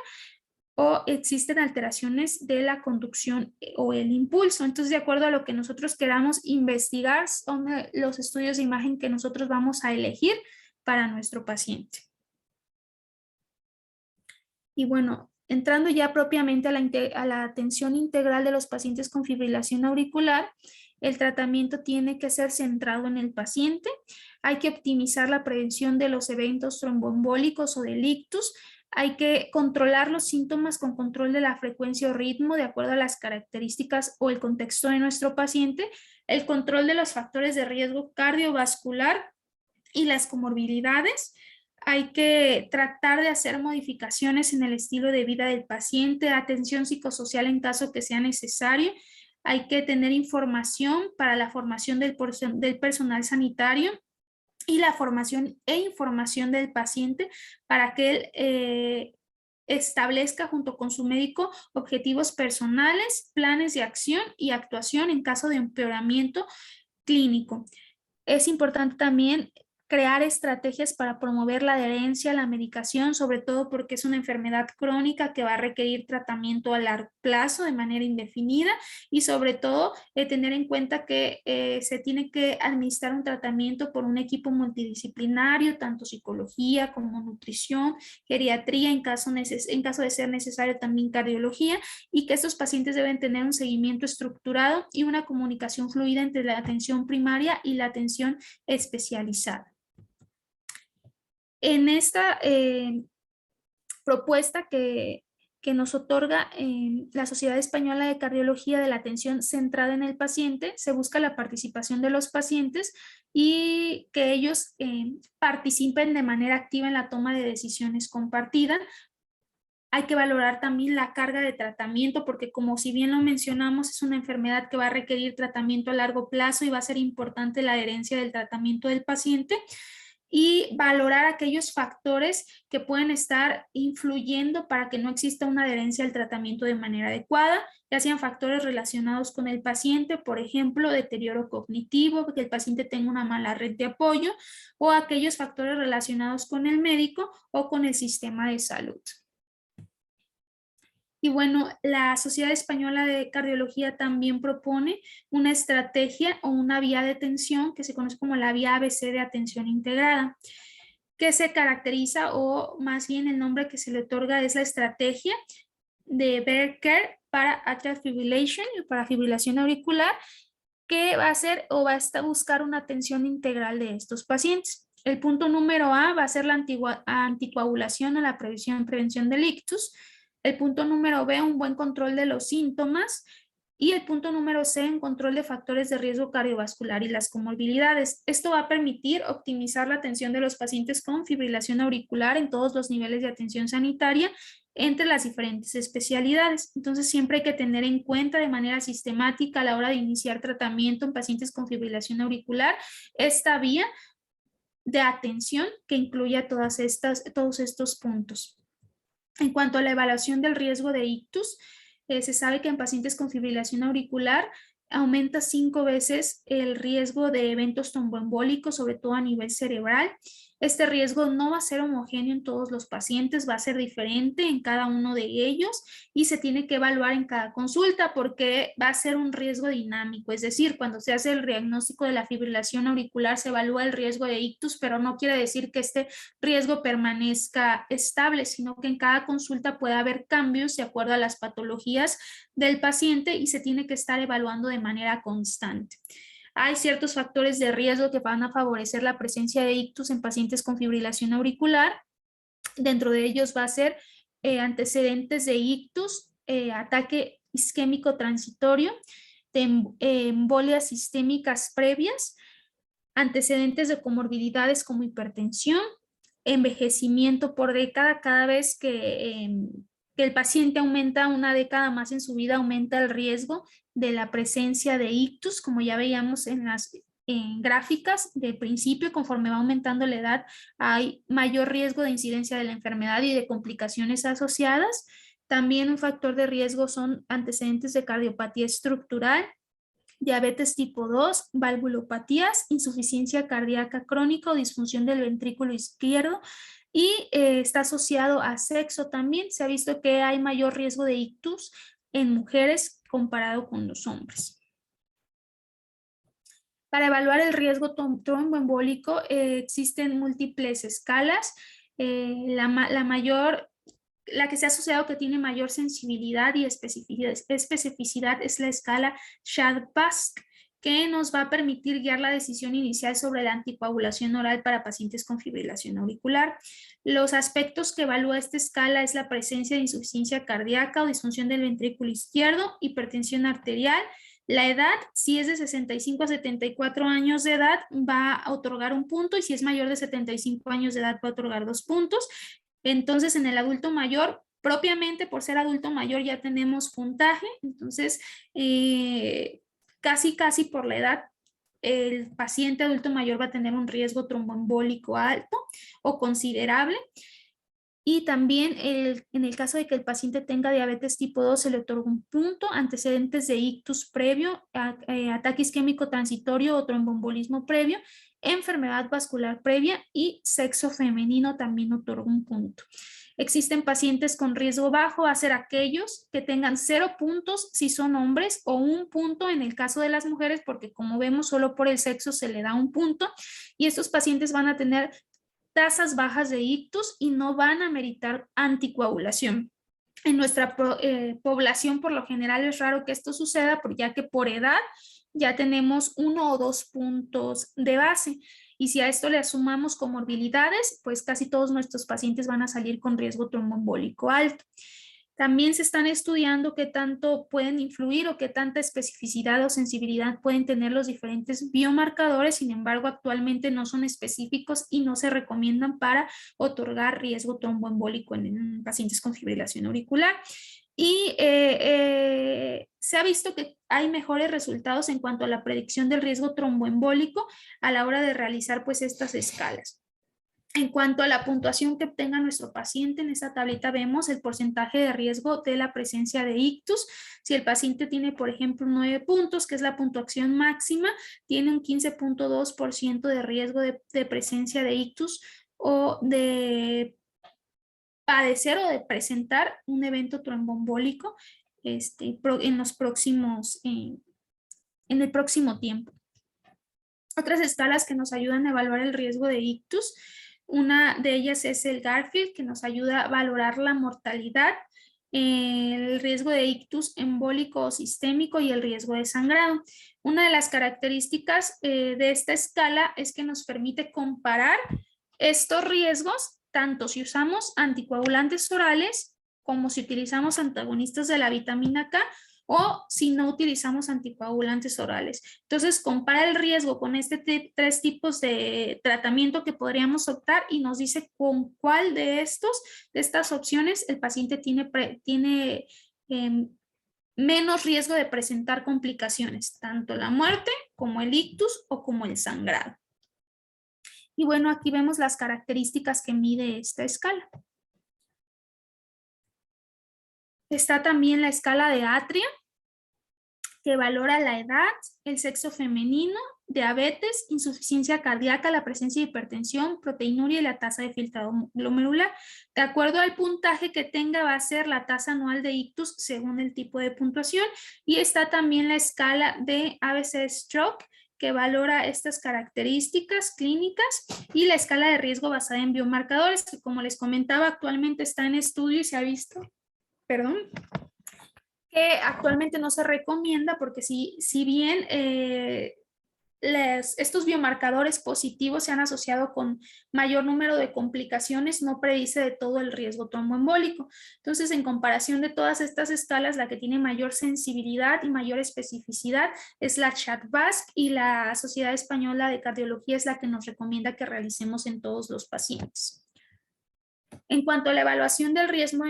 Speaker 2: o existen alteraciones de la conducción o el impulso. Entonces, de acuerdo a lo que nosotros queramos investigar, son los estudios de imagen que nosotros vamos a elegir para nuestro paciente. Y bueno, entrando ya propiamente a la atención integral de los pacientes con fibrilación auricular, el tratamiento tiene que ser centrado en el paciente. Hay que optimizar la prevención de los eventos tromboembólicos o del ictus. Hay que controlar los síntomas con control de la frecuencia o ritmo de acuerdo a las características o el contexto de nuestro paciente. El control de los factores de riesgo cardiovascular y las comorbilidades. Hay que tratar de hacer modificaciones en el estilo de vida del paciente, atención psicosocial en caso que sea necesario. Hay que tener información para la formación del personal sanitario y la formación e información del paciente para que él establezca junto con su médico objetivos personales, planes de acción y actuación en caso de empeoramiento clínico. Es importante también crear estrategias para promover la adherencia a la medicación, sobre todo porque es una enfermedad crónica que va a requerir tratamiento a largo plazo de manera indefinida, y sobre todo tener en cuenta que se tiene que administrar un tratamiento por un equipo multidisciplinario, tanto psicología como nutrición, geriatría, en caso de ser necesario también cardiología, y que estos pacientes deben tener un seguimiento estructurado y una comunicación fluida entre la atención primaria y la atención especializada. En esta propuesta que nos otorga la Sociedad Española de Cardiología de la atención centrada en el paciente, se busca la participación de los pacientes y que ellos participen de manera activa en la toma de decisiones compartida. Hay que valorar también la carga de tratamiento, porque como si bien lo mencionamos, es una enfermedad que va a requerir tratamiento a largo plazo y va a ser importante la adherencia del tratamiento del paciente, y valorar aquellos factores que pueden estar influyendo para que no exista una adherencia al tratamiento de manera adecuada, ya sean factores relacionados con el paciente, por ejemplo, deterioro cognitivo, que el paciente tenga una mala red de apoyo, o aquellos factores relacionados con el médico o con el sistema de salud. Y bueno, la Sociedad Española de Cardiología también propone una estrategia o una vía de atención que se conoce como la vía ABC de atención integrada, que se caracteriza, o más bien el nombre que se le otorga es la estrategia de Better Care para Atrial Fibrillation, para fibrilación auricular, que va a hacer o va a buscar una atención integral de estos pacientes. El punto número A va a ser la anticoagulación o la prevención del ictus. El punto número B, un buen control de los síntomas. Y el punto número C, un control de factores de riesgo cardiovascular y las comorbilidades. Esto va a permitir optimizar la atención de los pacientes con fibrilación auricular en todos los niveles de atención sanitaria entre las diferentes especialidades. Entonces, siempre hay que tener en cuenta de manera sistemática a la hora de iniciar tratamiento en pacientes con fibrilación auricular esta vía de atención que incluya todos estos puntos. En cuanto a la evaluación del riesgo de ictus, se sabe que en pacientes con fibrilación auricular aumenta 5 veces el riesgo de eventos tromboembólicos, sobre todo a nivel cerebral. Este riesgo no va a ser homogéneo en todos los pacientes, va a ser diferente en cada uno de ellos y se tiene que evaluar en cada consulta porque va a ser un riesgo dinámico. Es decir, cuando se hace el diagnóstico de la fibrilación auricular se evalúa el riesgo de ictus, pero no quiere decir que este riesgo permanezca estable, sino que en cada consulta puede haber cambios de acuerdo a las patologías del paciente y se tiene que estar evaluando de manera constante. Hay ciertos factores de riesgo que van a favorecer la presencia de ictus en pacientes con fibrilación auricular. Dentro de ellos va a ser antecedentes de ictus, ataque isquémico transitorio, de embolias sistémicas previas, antecedentes de comorbilidades como hipertensión, envejecimiento por década. Cada vez que el paciente aumenta una década más en su vida, aumenta el riesgo de la presencia de ictus, como ya veíamos en las gráficas de principio, conforme va aumentando la edad, hay mayor riesgo de incidencia de la enfermedad y de complicaciones asociadas. También un factor de riesgo son antecedentes de cardiopatía estructural, diabetes tipo 2, valvulopatías, insuficiencia cardíaca crónica o disfunción del ventrículo izquierdo, y está asociado a sexo también. Se ha visto que hay mayor riesgo de ictus en mujeres comparado con los hombres. Para evaluar el riesgo tromboembólico existen múltiples escalas. La que se ha asociado que tiene mayor sensibilidad y especificidad es la escala SHAD-PASC, que nos va a permitir guiar la decisión inicial sobre la anticoagulación oral para pacientes con fibrilación auricular. Los aspectos que evalúa esta escala es la presencia de insuficiencia cardíaca o disfunción del ventrículo izquierdo, hipertensión arterial. La edad, si es de 65 a 74 años de edad, va a otorgar un punto, y si es mayor de 75 años de edad, va a otorgar 2 puntos. Entonces, en el adulto mayor, propiamente por ser adulto mayor ya tenemos puntaje. Entonces, casi por la edad, el paciente adulto mayor va a tener un riesgo tromboembólico alto o considerable. Y también en el caso de que el paciente tenga diabetes tipo 2, se le otorga un punto, antecedentes de ictus previo, ataque isquémico transitorio o tromboembolismo previo, enfermedad vascular previa y sexo femenino también otorga un punto. Existen pacientes con riesgo bajo, a ser aquellos que tengan 0 puntos si son hombres o 1 punto en el caso de las mujeres, porque como vemos solo por el sexo se le da un punto, y estos pacientes van a tener tasas bajas de ictus y no van a meritar anticoagulación. En nuestra población por lo general es raro que esto suceda, ya que por edad ya tenemos 1 o 2 puntos de base, y si a esto le sumamos comorbilidades, pues casi todos nuestros pacientes van a salir con riesgo tromboembólico alto. También se están estudiando qué tanto pueden influir o qué tanta especificidad o sensibilidad pueden tener los diferentes biomarcadores. Sin embargo, actualmente no son específicos y no se recomiendan para otorgar riesgo tromboembólico en pacientes con fibrilación auricular. Y se ha visto que hay mejores resultados en cuanto a la predicción del riesgo tromboembólico a la hora de realizar pues estas escalas. En cuanto a la puntuación que obtenga nuestro paciente, en esta tablita vemos el porcentaje de riesgo de la presencia de ictus. Si el paciente tiene, por ejemplo, 9 puntos, que es la puntuación máxima, tiene un 15.2% de riesgo de presencia de ictus o de padecer o de presentar un evento tromboembólico en el próximo tiempo. Otras escalas que nos ayudan a evaluar el riesgo de ictus, una de ellas es el Garfield, que nos ayuda a valorar la mortalidad, el riesgo de ictus embólico o sistémico y el riesgo de sangrado. Una de las características de esta escala es que nos permite comparar estos riesgos tanto si usamos anticoagulantes orales como si utilizamos antagonistas de la vitamina K o si no utilizamos anticoagulantes orales. Entonces, compara el riesgo con tres tipos de tratamiento que podríamos optar y nos dice con cuál de estas opciones el paciente tiene menos riesgo de presentar complicaciones, tanto la muerte como el ictus o como el sangrado. Y bueno, aquí vemos las características que mide esta escala. Está también la escala de Atria, que valora la edad, el sexo femenino, diabetes, insuficiencia cardíaca, la presencia de hipertensión, proteinuria y la tasa de filtrado glomerular. De acuerdo al puntaje que tenga, va a ser la tasa anual de ictus según el tipo de puntuación. Y está también la escala de ABC Stroke, que valora estas características clínicas, y la escala de riesgo basada en biomarcadores, que como les comentaba, actualmente está en estudio y se ha visto, que actualmente no se recomienda porque si bien estos biomarcadores positivos se han asociado con mayor número de complicaciones, no predice de todo el riesgo tromboembólico. Entonces, en comparación de todas estas escalas, la que tiene mayor sensibilidad y mayor especificidad es la SHAD-PASC, y la Sociedad Española de Cardiología es la que nos recomienda que realicemos en todos los pacientes. En cuanto a la evaluación del riesgo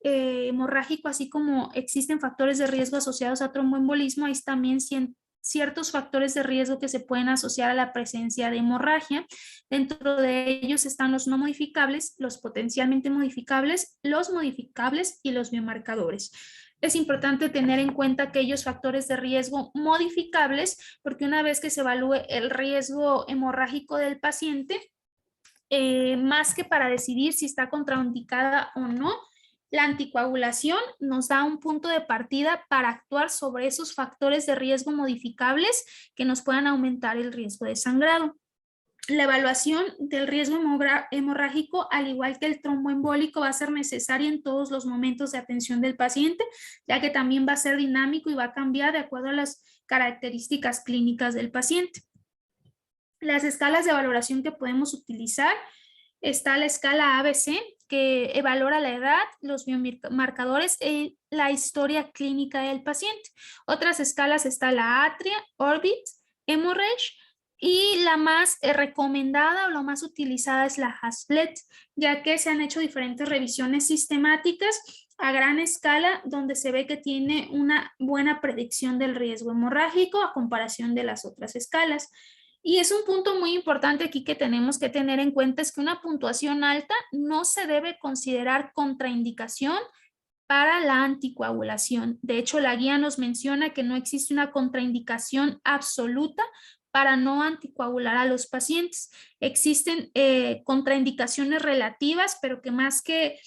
Speaker 2: hemorrágico, así como existen factores de riesgo asociados a tromboembolismo, hay también ciertos factores de riesgo que se pueden asociar a la presencia de hemorragia. Dentro de ellos están los no modificables, los potencialmente modificables, los modificables y los biomarcadores. Es importante tener en cuenta aquellos factores de riesgo modificables, porque una vez que se evalúe el riesgo hemorrágico del paciente, más que para decidir si está contraindicada o no, la anticoagulación nos da un punto de partida para actuar sobre esos factores de riesgo modificables que nos puedan aumentar el riesgo de sangrado. La evaluación del riesgo hemorrágico, al igual que el tromboembólico, va a ser necesaria en todos los momentos de atención del paciente, ya que también va a ser dinámico y va a cambiar de acuerdo a las características clínicas del paciente. Las escalas de valoración que podemos utilizar: está la escala ABC, que valora la edad, los biomarcadores y la historia clínica del paciente. Otras escalas está la ATRIA, ORBIT, Hemorrhage, y la más recomendada o la más utilizada es la Haslet, ya que se han hecho diferentes revisiones sistemáticas a gran escala donde se ve que tiene una buena predicción del riesgo hemorrágico a comparación de las otras escalas. Y es un punto muy importante aquí que tenemos que tener en cuenta, es que una puntuación alta no se debe considerar contraindicación para la anticoagulación. De hecho, la guía nos menciona que no existe una contraindicación absoluta para no anticoagular a los pacientes. Existen contraindicaciones relativas, pero que más que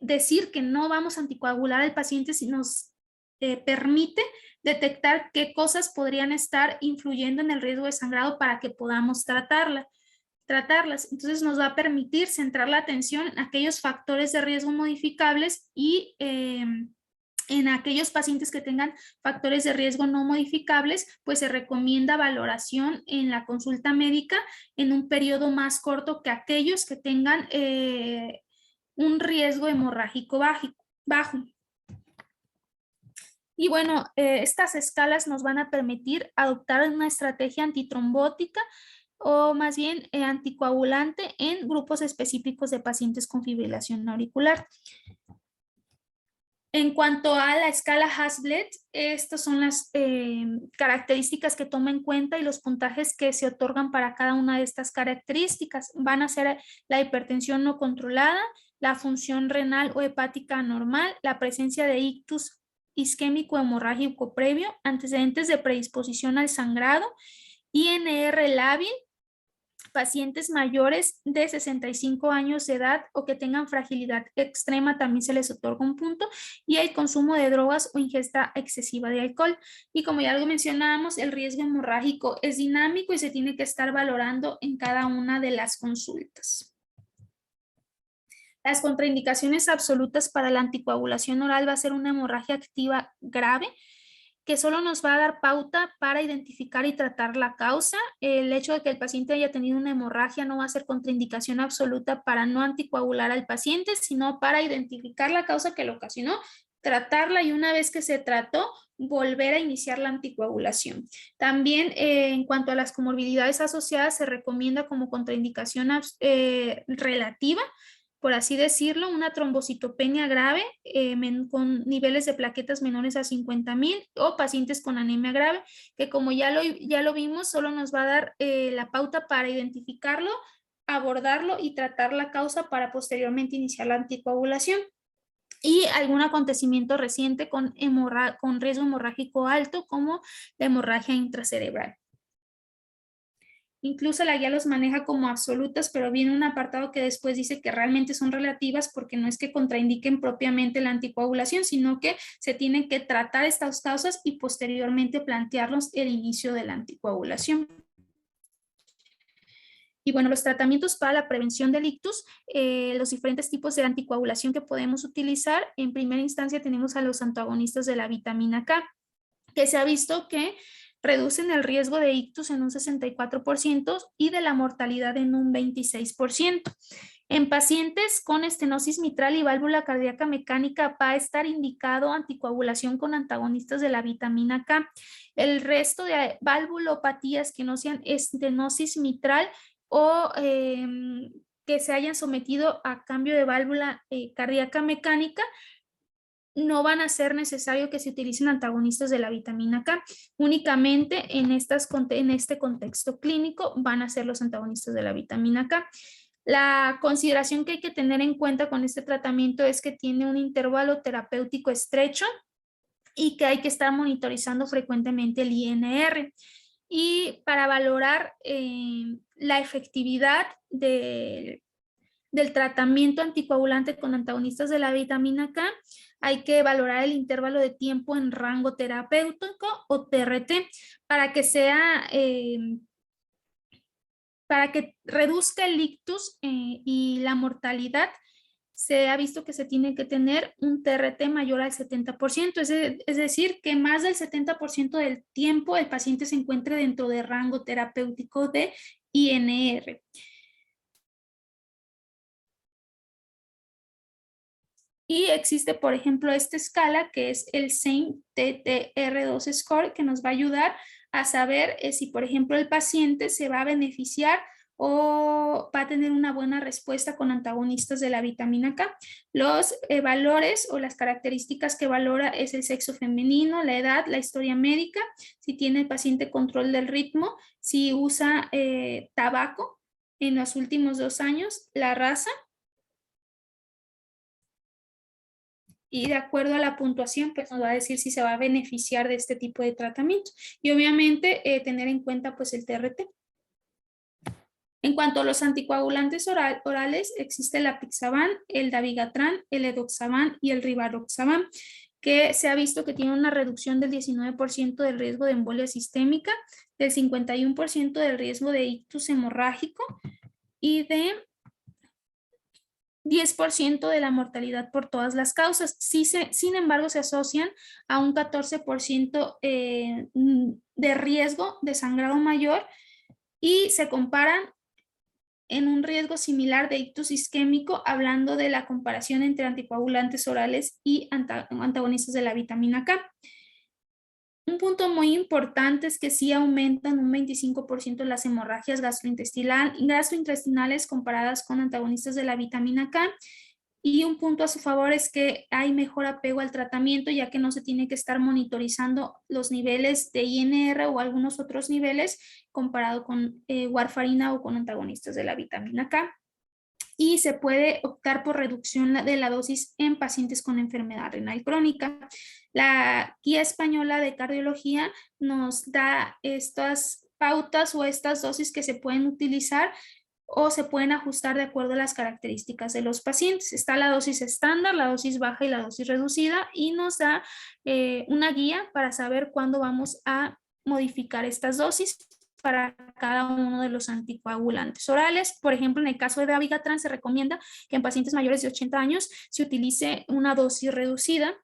Speaker 2: decir que no vamos a anticoagular al paciente, si nos permite detectar qué cosas podrían estar influyendo en el riesgo de sangrado para que podamos tratarlas. Entonces nos va a permitir centrar la atención en aquellos factores de riesgo modificables y en aquellos pacientes que tengan factores de riesgo no modificables, pues se recomienda valoración en la consulta médica en un periodo más corto que aquellos que tengan un riesgo hemorrágico bajo. Y bueno, estas escalas nos van a permitir adoptar una estrategia antitrombótica o más bien anticoagulante en grupos específicos de pacientes con fibrilación auricular. En cuanto a la escala Haslet, estas son las características que toma en cuenta y los puntajes que se otorgan para cada una de estas características. Van a ser la hipertensión no controlada, la función renal o hepática anormal, la presencia de ictus isquémico hemorrágico previo, antecedentes de predisposición al sangrado, INR lábil, pacientes mayores de 65 años de edad o que tengan fragilidad extrema también se les otorga un punto, y el consumo de drogas o ingesta excesiva de alcohol. Y como ya lo mencionábamos, el riesgo hemorrágico es dinámico y se tiene que estar valorando en cada una de las consultas. Las contraindicaciones absolutas para la anticoagulación oral va a ser una hemorragia activa grave, que solo nos va a dar pauta para identificar y tratar la causa. El hecho de que el paciente haya tenido una hemorragia no va a ser contraindicación absoluta para no anticoagular al paciente, sino para identificar la causa que lo ocasionó, tratarla y una vez que se trató, volver a iniciar la anticoagulación. También en cuanto a las comorbilidades asociadas, se recomienda como contraindicación relativa, por así decirlo, una trombocitopenia grave con niveles de plaquetas menores a 50,000 o pacientes con anemia grave, que como ya lo vimos, solo nos va a dar la pauta para identificarlo, abordarlo y tratar la causa para posteriormente iniciar la anticoagulación. Y algún acontecimiento reciente con riesgo hemorrágico alto, como la hemorragia intracerebral. Incluso la guía los maneja como absolutas, pero viene un apartado que después dice que realmente son relativas, porque no es que contraindiquen propiamente la anticoagulación, sino que se tienen que tratar estas causas y posteriormente plantearnos el inicio de la anticoagulación. Y bueno, los tratamientos para la prevención del ictus, los diferentes tipos de anticoagulación que podemos utilizar. En primera instancia tenemos a los antagonistas de la vitamina K, que se ha visto que reducen el riesgo de ictus en un 64% y de la mortalidad en un 26%. En pacientes con estenosis mitral y válvula cardíaca mecánica va a estar indicado anticoagulación con antagonistas de la vitamina K. El resto de valvulopatías que no sean estenosis mitral o que se hayan sometido a cambio de válvula cardíaca mecánica no van a ser necesario que se utilicen antagonistas de la vitamina K. Únicamente en este contexto clínico van a ser los antagonistas de la vitamina K. La consideración que hay que tener en cuenta con este tratamiento es que tiene un intervalo terapéutico estrecho y que hay que estar monitorizando frecuentemente el INR. Y para valorar la efectividad del tratamiento anticoagulante con antagonistas de la vitamina K, hay que valorar el intervalo de tiempo en rango terapéutico o TRT para que para que reduzca el ictus y la mortalidad. Se ha visto que se tiene que tener un TRT mayor al 70%, es decir, que más del 70% del tiempo el paciente se encuentre dentro del rango terapéutico de INR. Y existe, por ejemplo, esta escala que es el SAME TTR2 Score, que nos va a ayudar a saber si, por ejemplo, el paciente se va a beneficiar o va a tener una buena respuesta con antagonistas de la vitamina K. Los valores o las características que valora es el sexo femenino, la edad, la historia médica, si tiene el paciente control del ritmo, si usa tabaco en los últimos 2 años, la raza. Y de acuerdo a la puntuación, pues nos va a decir si se va a beneficiar de este tipo de tratamiento. Y obviamente tener en cuenta pues el TRT. En cuanto a los anticoagulantes orales, existe el apixaban, el dabigatran, el edoxaban y el rivaroxaban, que se ha visto que tiene una reducción del 19% del riesgo de embolia sistémica, del 51% del riesgo de ictus hemorrágico y de 10% de la mortalidad por todas las causas. Sin embargo, se asocian a un 14% de riesgo de sangrado mayor y se comparan en un riesgo similar de ictus isquémico, hablando de la comparación entre anticoagulantes orales y antagonistas de la vitamina K. Un punto muy importante es que sí aumentan un 25% las hemorragias gastrointestinales comparadas con antagonistas de la vitamina K. Y un punto a su favor es que hay mejor apego al tratamiento, ya que no se tiene que estar monitorizando los niveles de INR o algunos otros niveles comparado con warfarina o con antagonistas de la vitamina K. Y se puede optar por reducción de la dosis en pacientes con enfermedad renal crónica. La guía española de cardiología nos da estas pautas o estas dosis que se pueden utilizar o se pueden ajustar de acuerdo a las características de los pacientes. Está la dosis estándar, la dosis baja y la dosis reducida, y nos da una guía para saber cuándo vamos a modificar estas dosis para cada uno de los anticoagulantes orales. Por ejemplo, en el caso de dabigatran se recomienda que en pacientes mayores de 80 años se utilice una dosis reducida.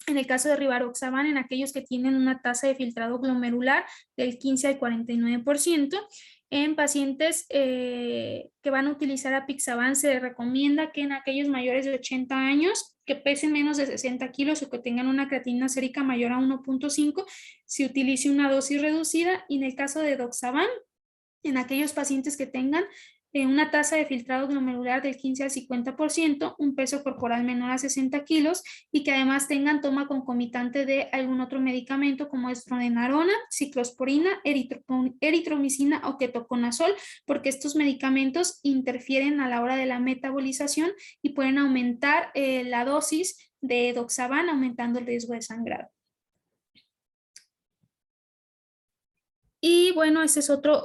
Speaker 2: En el caso de rivaroxaban, en aquellos que tienen una tasa de filtrado glomerular del 15 al 49%, en pacientes que van a utilizar apixaban se recomienda que en aquellos mayores de 80 años que pesen menos de 60 kilos o que tengan una creatinina sérica mayor a 1.5 se utilice una dosis reducida. Y en el caso de doxaban, en aquellos pacientes que tengan una tasa de filtrado glomerular del 15 al 50%, un peso corporal menor a 60 kilos y que además tengan toma concomitante de algún otro medicamento como estronenarona, ciclosporina, eritromicina o ketoconazol, porque estos medicamentos interfieren a la hora de la metabolización y pueden aumentar la dosis de doxaban, aumentando el riesgo de sangrado. Y bueno, esa es otra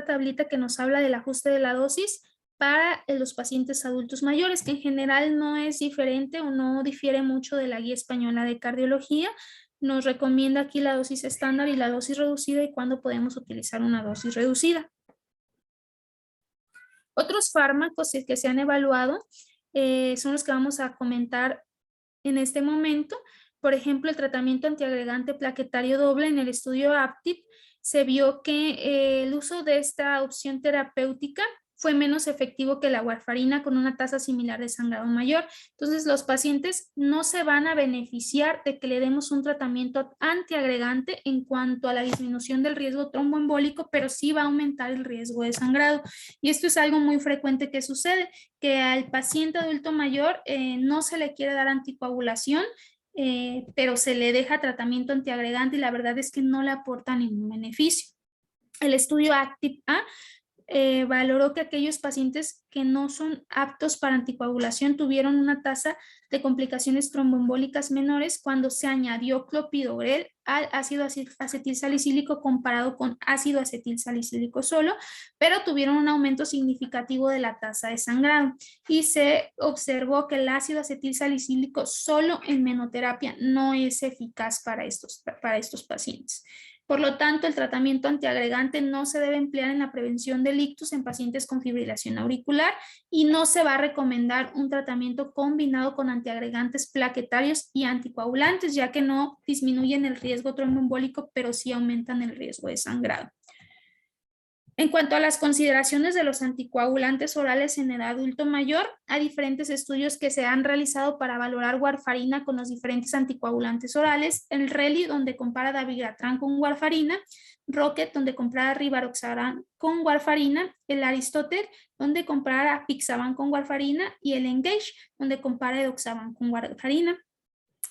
Speaker 2: tablita que nos habla del ajuste de la dosis para los pacientes adultos mayores, que en general no es diferente o no difiere mucho de la guía española de cardiología. Nos recomienda aquí la dosis estándar y la dosis reducida y cuándo podemos utilizar una dosis reducida. Otros fármacos que se han evaluado son los que vamos a comentar en este momento. Por ejemplo, el tratamiento antiagregante plaquetario doble en el estudio APTIV se vio que el uso de esta opción terapéutica fue menos efectivo que la warfarina con una tasa similar de sangrado mayor. Entonces, los pacientes no se van a beneficiar de que le demos un tratamiento antiagregante en cuanto a la disminución del riesgo tromboembólico, pero sí va a aumentar el riesgo de sangrado. Y esto es algo muy frecuente que sucede, que al paciente adulto mayor no se le quiere dar anticoagulación, pero se le deja tratamiento antiagregante y la verdad es que no le aporta ningún beneficio. El estudio ACTIV-A valoró que aquellos pacientes que no son aptos para anticoagulación tuvieron una tasa de complicaciones tromboembólicas menores cuando se añadió clopidogrel al ácido acetilsalicílico comparado con ácido acetilsalicílico solo, pero tuvieron un aumento significativo de la tasa de sangrado y se observó que el ácido acetilsalicílico solo en menoterapia no es eficaz para estos pacientes. Por lo tanto, el tratamiento antiagregante no se debe emplear en la prevención del ictus en pacientes con fibrilación auricular y no se va a recomendar un tratamiento combinado con antiagregantes plaquetarios y anticoagulantes, ya que no disminuyen el riesgo tromboembólico, pero sí aumentan el riesgo de sangrado. En cuanto a las consideraciones de los anticoagulantes orales en el adulto mayor, hay diferentes estudios que se han realizado para valorar warfarina con los diferentes anticoagulantes orales. El RELI, donde compara dabigatran con warfarina; Rocket, donde compara rivaroxaban con warfarina; el Aristotle, donde compara apixaban con warfarina; y el Engage, donde compara edoxaban con warfarina.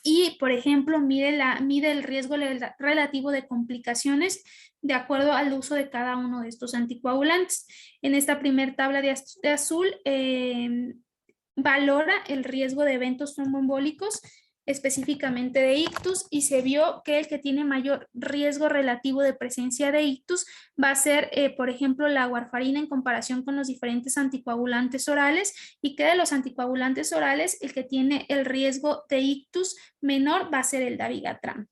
Speaker 2: Y, por ejemplo, mide el riesgo relativo de complicaciones de acuerdo al uso de cada uno de estos anticoagulantes. En esta primera tabla de azul valora el riesgo de eventos tromboembólicos, específicamente de ictus, y se vio que el que tiene mayor riesgo relativo de presencia de ictus va a ser, por ejemplo, la warfarina en comparación con los diferentes anticoagulantes orales, y que de los anticoagulantes orales el que tiene el riesgo de ictus menor va a ser el dabigatran.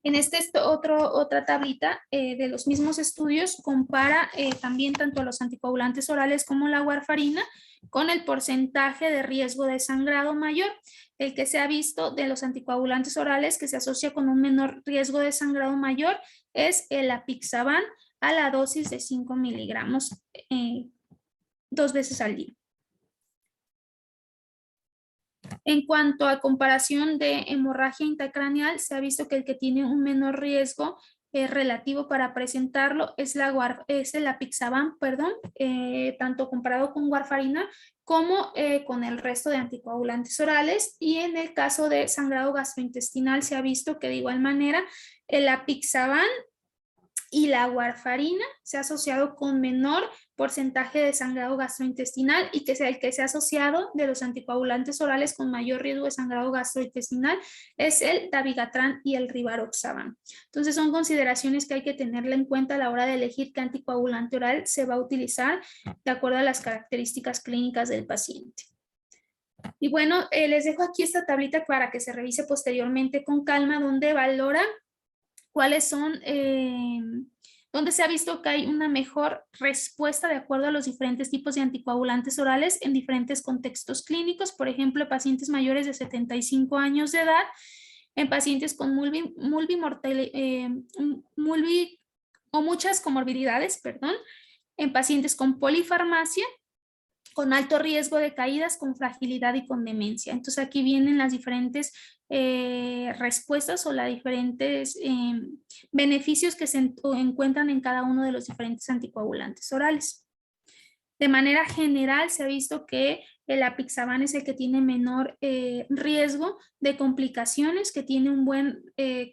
Speaker 2: En otra tablita de los mismos estudios compara también tanto los anticoagulantes orales como la warfarina con el porcentaje de riesgo de sangrado mayor. El que se ha visto de los anticoagulantes orales que se asocia con un menor riesgo de sangrado mayor es el apixaban a la dosis de 5 miligramos 2 veces al día. En cuanto a comparación de hemorragia intracraneal, se ha visto que el que tiene un menor riesgo relativo para presentarlo es el apixaban, tanto comparado con warfarina como con el resto de anticoagulantes orales. Y en el caso de sangrado gastrointestinal se ha visto que de igual manera el apixaban y la warfarina se ha asociado con menor porcentaje de sangrado gastrointestinal, y que sea el que se ha asociado de los anticoagulantes orales con mayor riesgo de sangrado gastrointestinal es el dabigatran y el rivaroxaban. Entonces son consideraciones que hay que tenerla en cuenta a la hora de elegir qué anticoagulante oral se va a utilizar de acuerdo a las características clínicas del paciente. Y bueno, les dejo aquí esta tablita para que se revise posteriormente con calma, donde valora cuáles son, donde se ha visto que hay una mejor respuesta de acuerdo a los diferentes tipos de anticoagulantes orales en diferentes contextos clínicos. Por ejemplo, pacientes mayores de 75 años de edad, en pacientes con mulvi o muchas comorbilidades, en pacientes con polifarmacia, con alto riesgo de caídas, con fragilidad y con demencia. Entonces aquí vienen las diferentes respuestas o los diferentes beneficios que se encuentran en cada uno de los diferentes anticoagulantes orales. De manera general se ha visto que el apixaban es el que tiene menor riesgo de complicaciones, que tiene un buen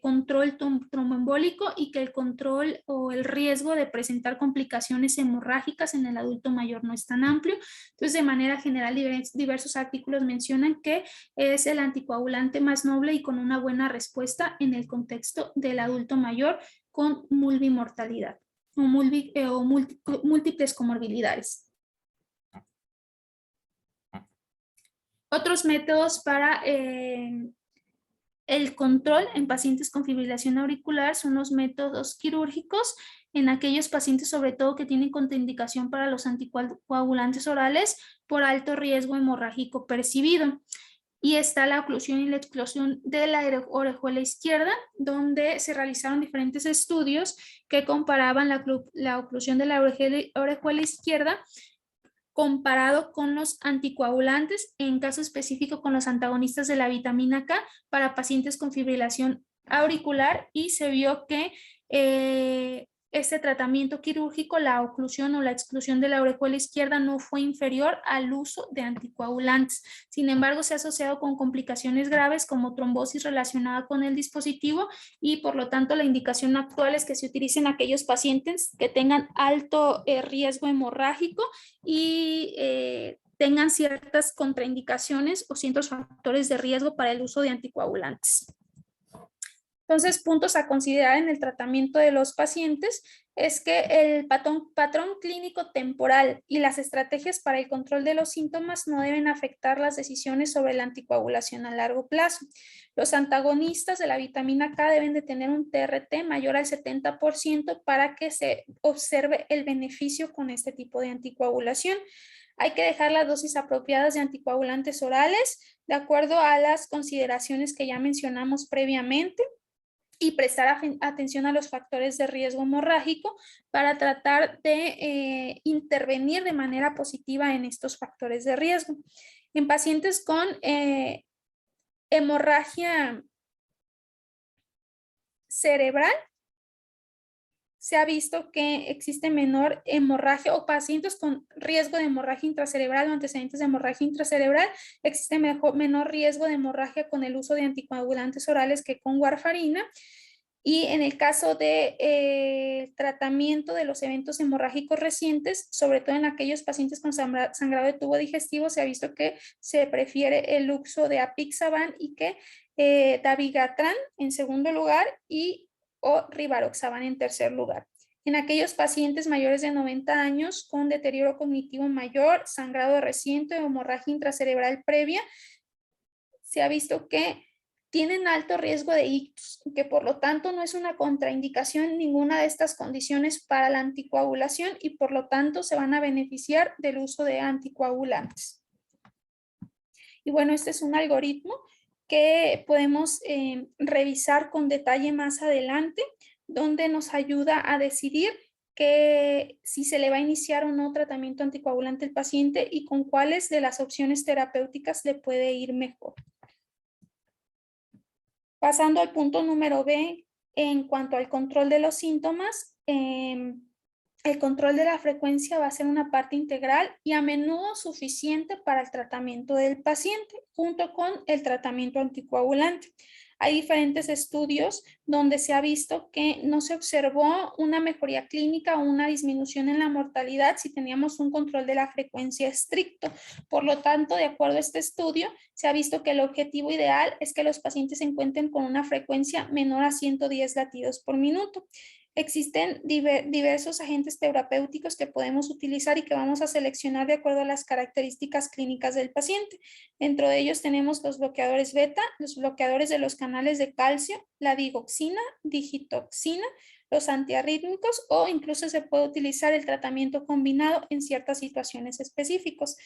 Speaker 2: control tromboembólico, y que el control o el riesgo de presentar complicaciones hemorrágicas en el adulto mayor no es tan amplio. Entonces, de manera general, diversos artículos mencionan que es el anticoagulante más noble y con una buena respuesta en el contexto del adulto mayor con multimortalidad o múltiples comorbilidades. Otros métodos para el control en pacientes con fibrilación auricular son los métodos quirúrgicos en aquellos pacientes sobre todo que tienen contraindicación para los anticoagulantes orales por alto riesgo hemorrágico percibido. y está la oclusión y la exclusión de la orejuela izquierda, donde se realizaron diferentes estudios que comparaban la oclusión de la orejuela izquierda comparado con los anticoagulantes, en caso específico con los antagonistas de la vitamina K para pacientes con fibrilación auricular, y se vio que este tratamiento quirúrgico, la oclusión o la exclusión de la orejuela izquierda, no fue inferior al uso de anticoagulantes. Sin embargo, se ha asociado con complicaciones graves como trombosis relacionada con el dispositivo, y por lo tanto la indicación actual es que se utilicen aquellos pacientes que tengan alto riesgo hemorrágico y tengan ciertas contraindicaciones o ciertos factores de riesgo para el uso de anticoagulantes. Entonces, puntos a considerar en el tratamiento de los pacientes es que el patrón clínico temporal y las estrategias para el control de los síntomas no deben afectar las decisiones sobre la anticoagulación a largo plazo. Los antagonistas de la vitamina K deben de tener un TRT mayor al 70% para que se observe el beneficio con este tipo de anticoagulación. Hay que dejar las dosis apropiadas de anticoagulantes orales de acuerdo a las consideraciones que ya mencionamos previamente, y prestar atención a los factores de riesgo hemorrágico para tratar de intervenir de manera positiva en estos factores de riesgo. En pacientes con hemorragia cerebral, se ha visto que existe menor hemorragia, o pacientes con riesgo de hemorragia intracerebral o antecedentes de hemorragia intracerebral, existe menor riesgo de hemorragia con el uso de anticoagulantes orales que con warfarina. Y en el caso de tratamiento de los eventos hemorrágicos recientes, sobre todo en aquellos pacientes con sangrado de tubo digestivo, se ha visto que se prefiere el uso de apixaban y que dabigatran en segundo lugar y o rivaroxaban en tercer lugar. En aquellos pacientes mayores de 90 años con deterioro cognitivo mayor, sangrado reciente o hemorragia intracerebral previa, se ha visto que tienen alto riesgo de ictus, que por lo tanto no es una contraindicación ninguna de estas condiciones para la anticoagulación, y por lo tanto se van a beneficiar del uso de anticoagulantes. Y bueno, este es un algoritmo que podemos revisar con detalle más adelante, donde nos ayuda a decidir que si se le va a iniciar o no tratamiento anticoagulante al paciente y con cuáles de las opciones terapéuticas le puede ir mejor. Pasando al punto número B, en cuanto al control de los síntomas, el control de la frecuencia va a ser una parte integral y a menudo suficiente para el tratamiento del paciente, junto con el tratamiento anticoagulante. Hay diferentes estudios donde se ha visto que no se observó una mejoría clínica o una disminución en la mortalidad si teníamos un control de la frecuencia estricto. Por lo tanto, de acuerdo a este estudio, se ha visto que el objetivo ideal es que los pacientes se encuentren con una frecuencia menor a 110 latidos por minuto. Existen diversos agentes terapéuticos que podemos utilizar y que vamos a seleccionar de acuerdo a las características clínicas del paciente. Dentro de ellos tenemos los bloqueadores beta, los bloqueadores de los canales de calcio, la digoxina, digitoxina, los antiarrítmicos, o incluso se puede utilizar el tratamiento combinado en ciertas situaciones específicas.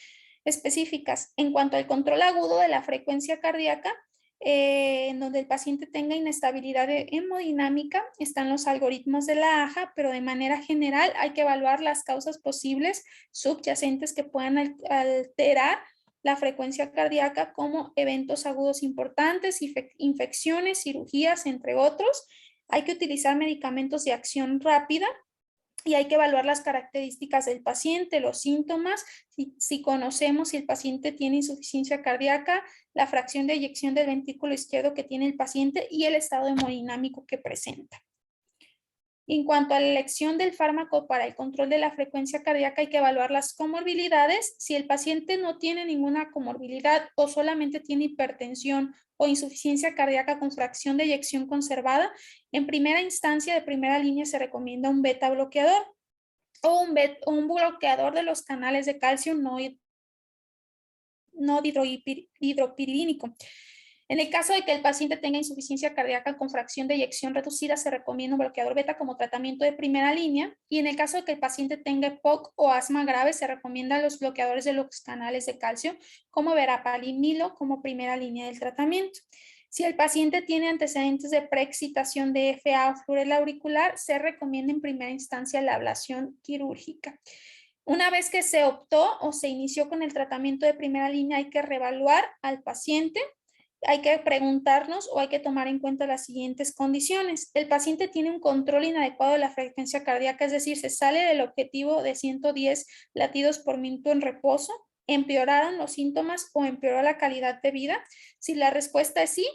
Speaker 2: En cuanto al control agudo de la frecuencia cardíaca, en donde el paciente tenga inestabilidad hemodinámica, están los algoritmos de la AJA, pero de manera general hay que evaluar las causas posibles subyacentes que puedan alterar la frecuencia cardíaca, como eventos agudos importantes, infecciones, cirugías, entre otros. Hay que utilizar medicamentos de acción rápida y hay que evaluar las características del paciente, los síntomas, si conocemos si el paciente tiene insuficiencia cardíaca, la fracción de eyección del ventrículo izquierdo que tiene el paciente y el estado hemodinámico que presenta. En cuanto a la elección del fármaco para el control de la frecuencia cardíaca, hay que evaluar las comorbilidades. Si el paciente no tiene ninguna comorbilidad o solamente tiene hipertensión o insuficiencia cardíaca con fracción de eyección conservada, en primera instancia, de primera línea, se recomienda un beta bloqueador o un bloqueador de los canales de calcio no hidropiridínico. En el caso de que el paciente tenga insuficiencia cardíaca con fracción de eyección reducida, se recomienda un bloqueador beta como tratamiento de primera línea. Y en el caso de que el paciente tenga EPOC o asma grave, se recomiendan los bloqueadores de los canales de calcio como verapamil como primera línea del tratamiento. Si el paciente tiene antecedentes de preexcitación de FA o fluorel auricular, se recomienda en primera instancia la ablación quirúrgica. Una vez que se optó o se inició con el tratamiento de primera línea, hay que reevaluar al paciente. Hay que preguntarnos o hay que tomar en cuenta las siguientes condiciones. El paciente tiene un control inadecuado de la frecuencia cardíaca, es decir, se sale del objetivo de 110 latidos por minuto en reposo. ¿Empeoraron los síntomas o empeoró la calidad de vida? Si la respuesta es sí,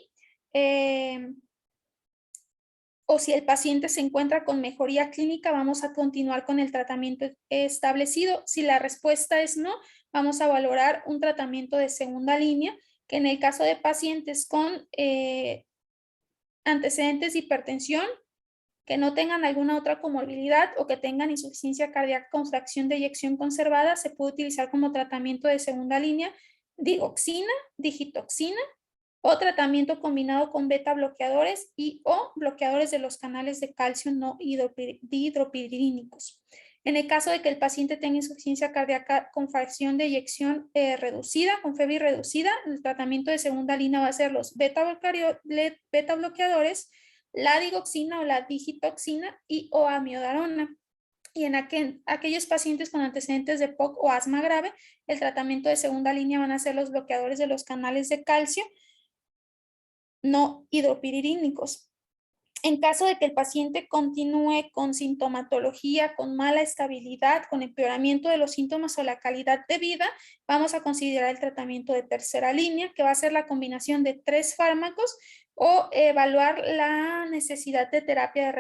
Speaker 2: o si el paciente se encuentra con mejoría clínica, vamos a continuar con el tratamiento establecido. Si la respuesta es no, vamos a valorar un tratamiento de segunda línea, que en el caso de pacientes con antecedentes de hipertensión, que no tengan alguna otra comorbilidad o que tengan insuficiencia cardíaca con fracción de eyección conservada, se puede utilizar como tratamiento de segunda línea digoxina, digitoxina o tratamiento combinado con beta bloqueadores y o bloqueadores de los canales de calcio no hidropirínicos. En el caso de que el paciente tenga insuficiencia cardíaca con fracción de eyección reducida, con FEBI reducida, el tratamiento de segunda línea va a ser los beta bloqueadores, la digoxina o la digitoxina y o amiodarona. Y en aquellos pacientes con antecedentes de POC o asma grave, el tratamiento de segunda línea van a ser los bloqueadores de los canales de calcio no hidropirínicos. En caso de que el paciente continúe con sintomatología, con mala estabilidad, con empeoramiento de los síntomas o la calidad de vida, vamos a considerar el tratamiento de tercera línea, que va a ser la combinación de 3 fármacos o evaluar la necesidad de terapia de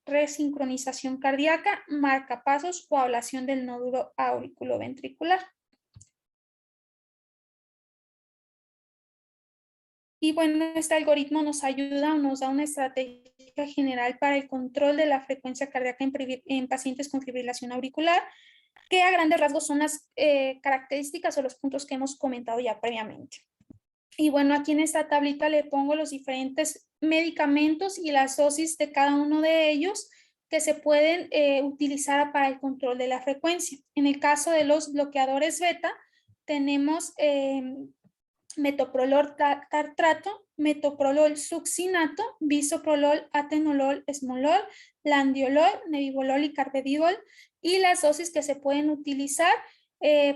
Speaker 2: resincronización cardíaca, marcapasos o ablación del nódulo auriculoventricular. Y bueno, este algoritmo nos ayuda o nos da una estrategia general para el control de la frecuencia cardíaca en pacientes con fibrilación auricular, que a grandes rasgos son las características o los puntos que hemos comentado ya previamente. Y bueno, aquí en esta tablita le pongo los diferentes medicamentos y las dosis de cada uno de ellos que se pueden utilizar para el control de la frecuencia. En el caso de los bloqueadores beta, tenemos metoprolol tartrato, metoprolol succinato, bisoprolol, atenolol, esmolol, landiolol, nebivolol y carvedilol, y las dosis que se pueden utilizar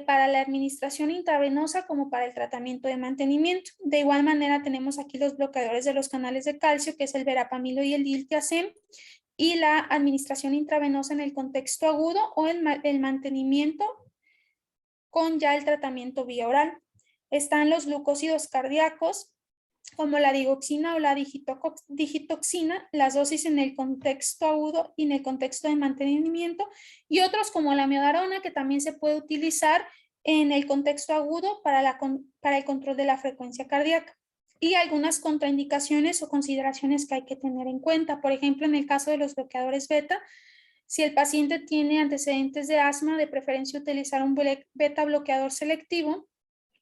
Speaker 2: para la administración intravenosa como para el tratamiento de mantenimiento. De igual manera tenemos aquí los bloqueadores de los canales de calcio, que es el verapamilo y el diltiazem, y la administración intravenosa en el contexto agudo o el mantenimiento con ya el tratamiento vía oral. Están los glucósidos cardíacos, como la digoxina o la digitoxina, las dosis en el contexto agudo y en el contexto de mantenimiento, y otros como la amiodarona, que también se puede utilizar en el contexto agudo para el control de la frecuencia cardíaca. Y algunas contraindicaciones o consideraciones que hay que tener en cuenta. Por ejemplo, en el caso de los bloqueadores beta, si el paciente tiene antecedentes de asma, de preferencia utilizar un beta bloqueador selectivo,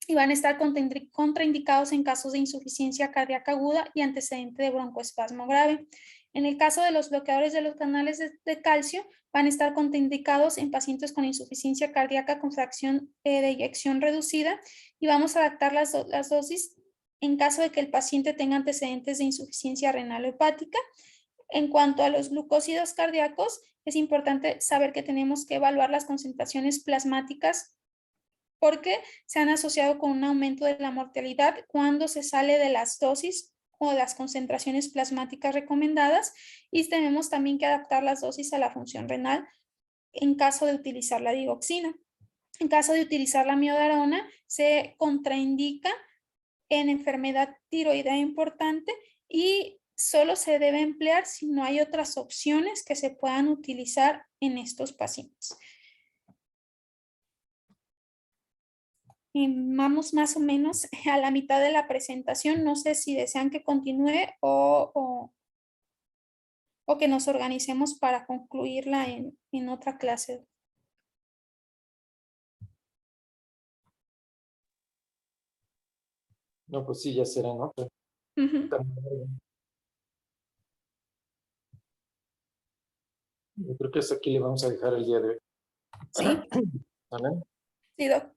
Speaker 2: y van a estar contraindicados en casos de insuficiencia cardíaca aguda y antecedente de broncoespasmo grave. En el caso de los bloqueadores de los canales de calcio, van a estar contraindicados en pacientes con insuficiencia cardíaca con fracción de eyección reducida, y vamos a adaptar las dosis en caso de que el paciente tenga antecedentes de insuficiencia renal o hepática. En cuanto a los glucósidos cardíacos, es importante saber que tenemos que evaluar las concentraciones plasmáticas, porque se han asociado con un aumento de la mortalidad cuando se sale de las dosis o las concentraciones plasmáticas recomendadas, y tenemos también que adaptar las dosis a la función renal en caso de utilizar la digoxina. En caso de utilizar la miodarona, se contraindica en enfermedad tiroidea importante y solo se debe emplear si no hay otras opciones que se puedan utilizar en estos pacientes. Vamos más o menos a la mitad de la presentación. No sé si desean que continúe o que nos organicemos para concluirla en otra clase.
Speaker 1: No, pues sí, ya será, ¿no?
Speaker 2: Ujú.
Speaker 1: Yo creo que hasta aquí le vamos a dejar el día de hoy.
Speaker 2: Sí,
Speaker 1: ¿Vale?
Speaker 2: sí, doc.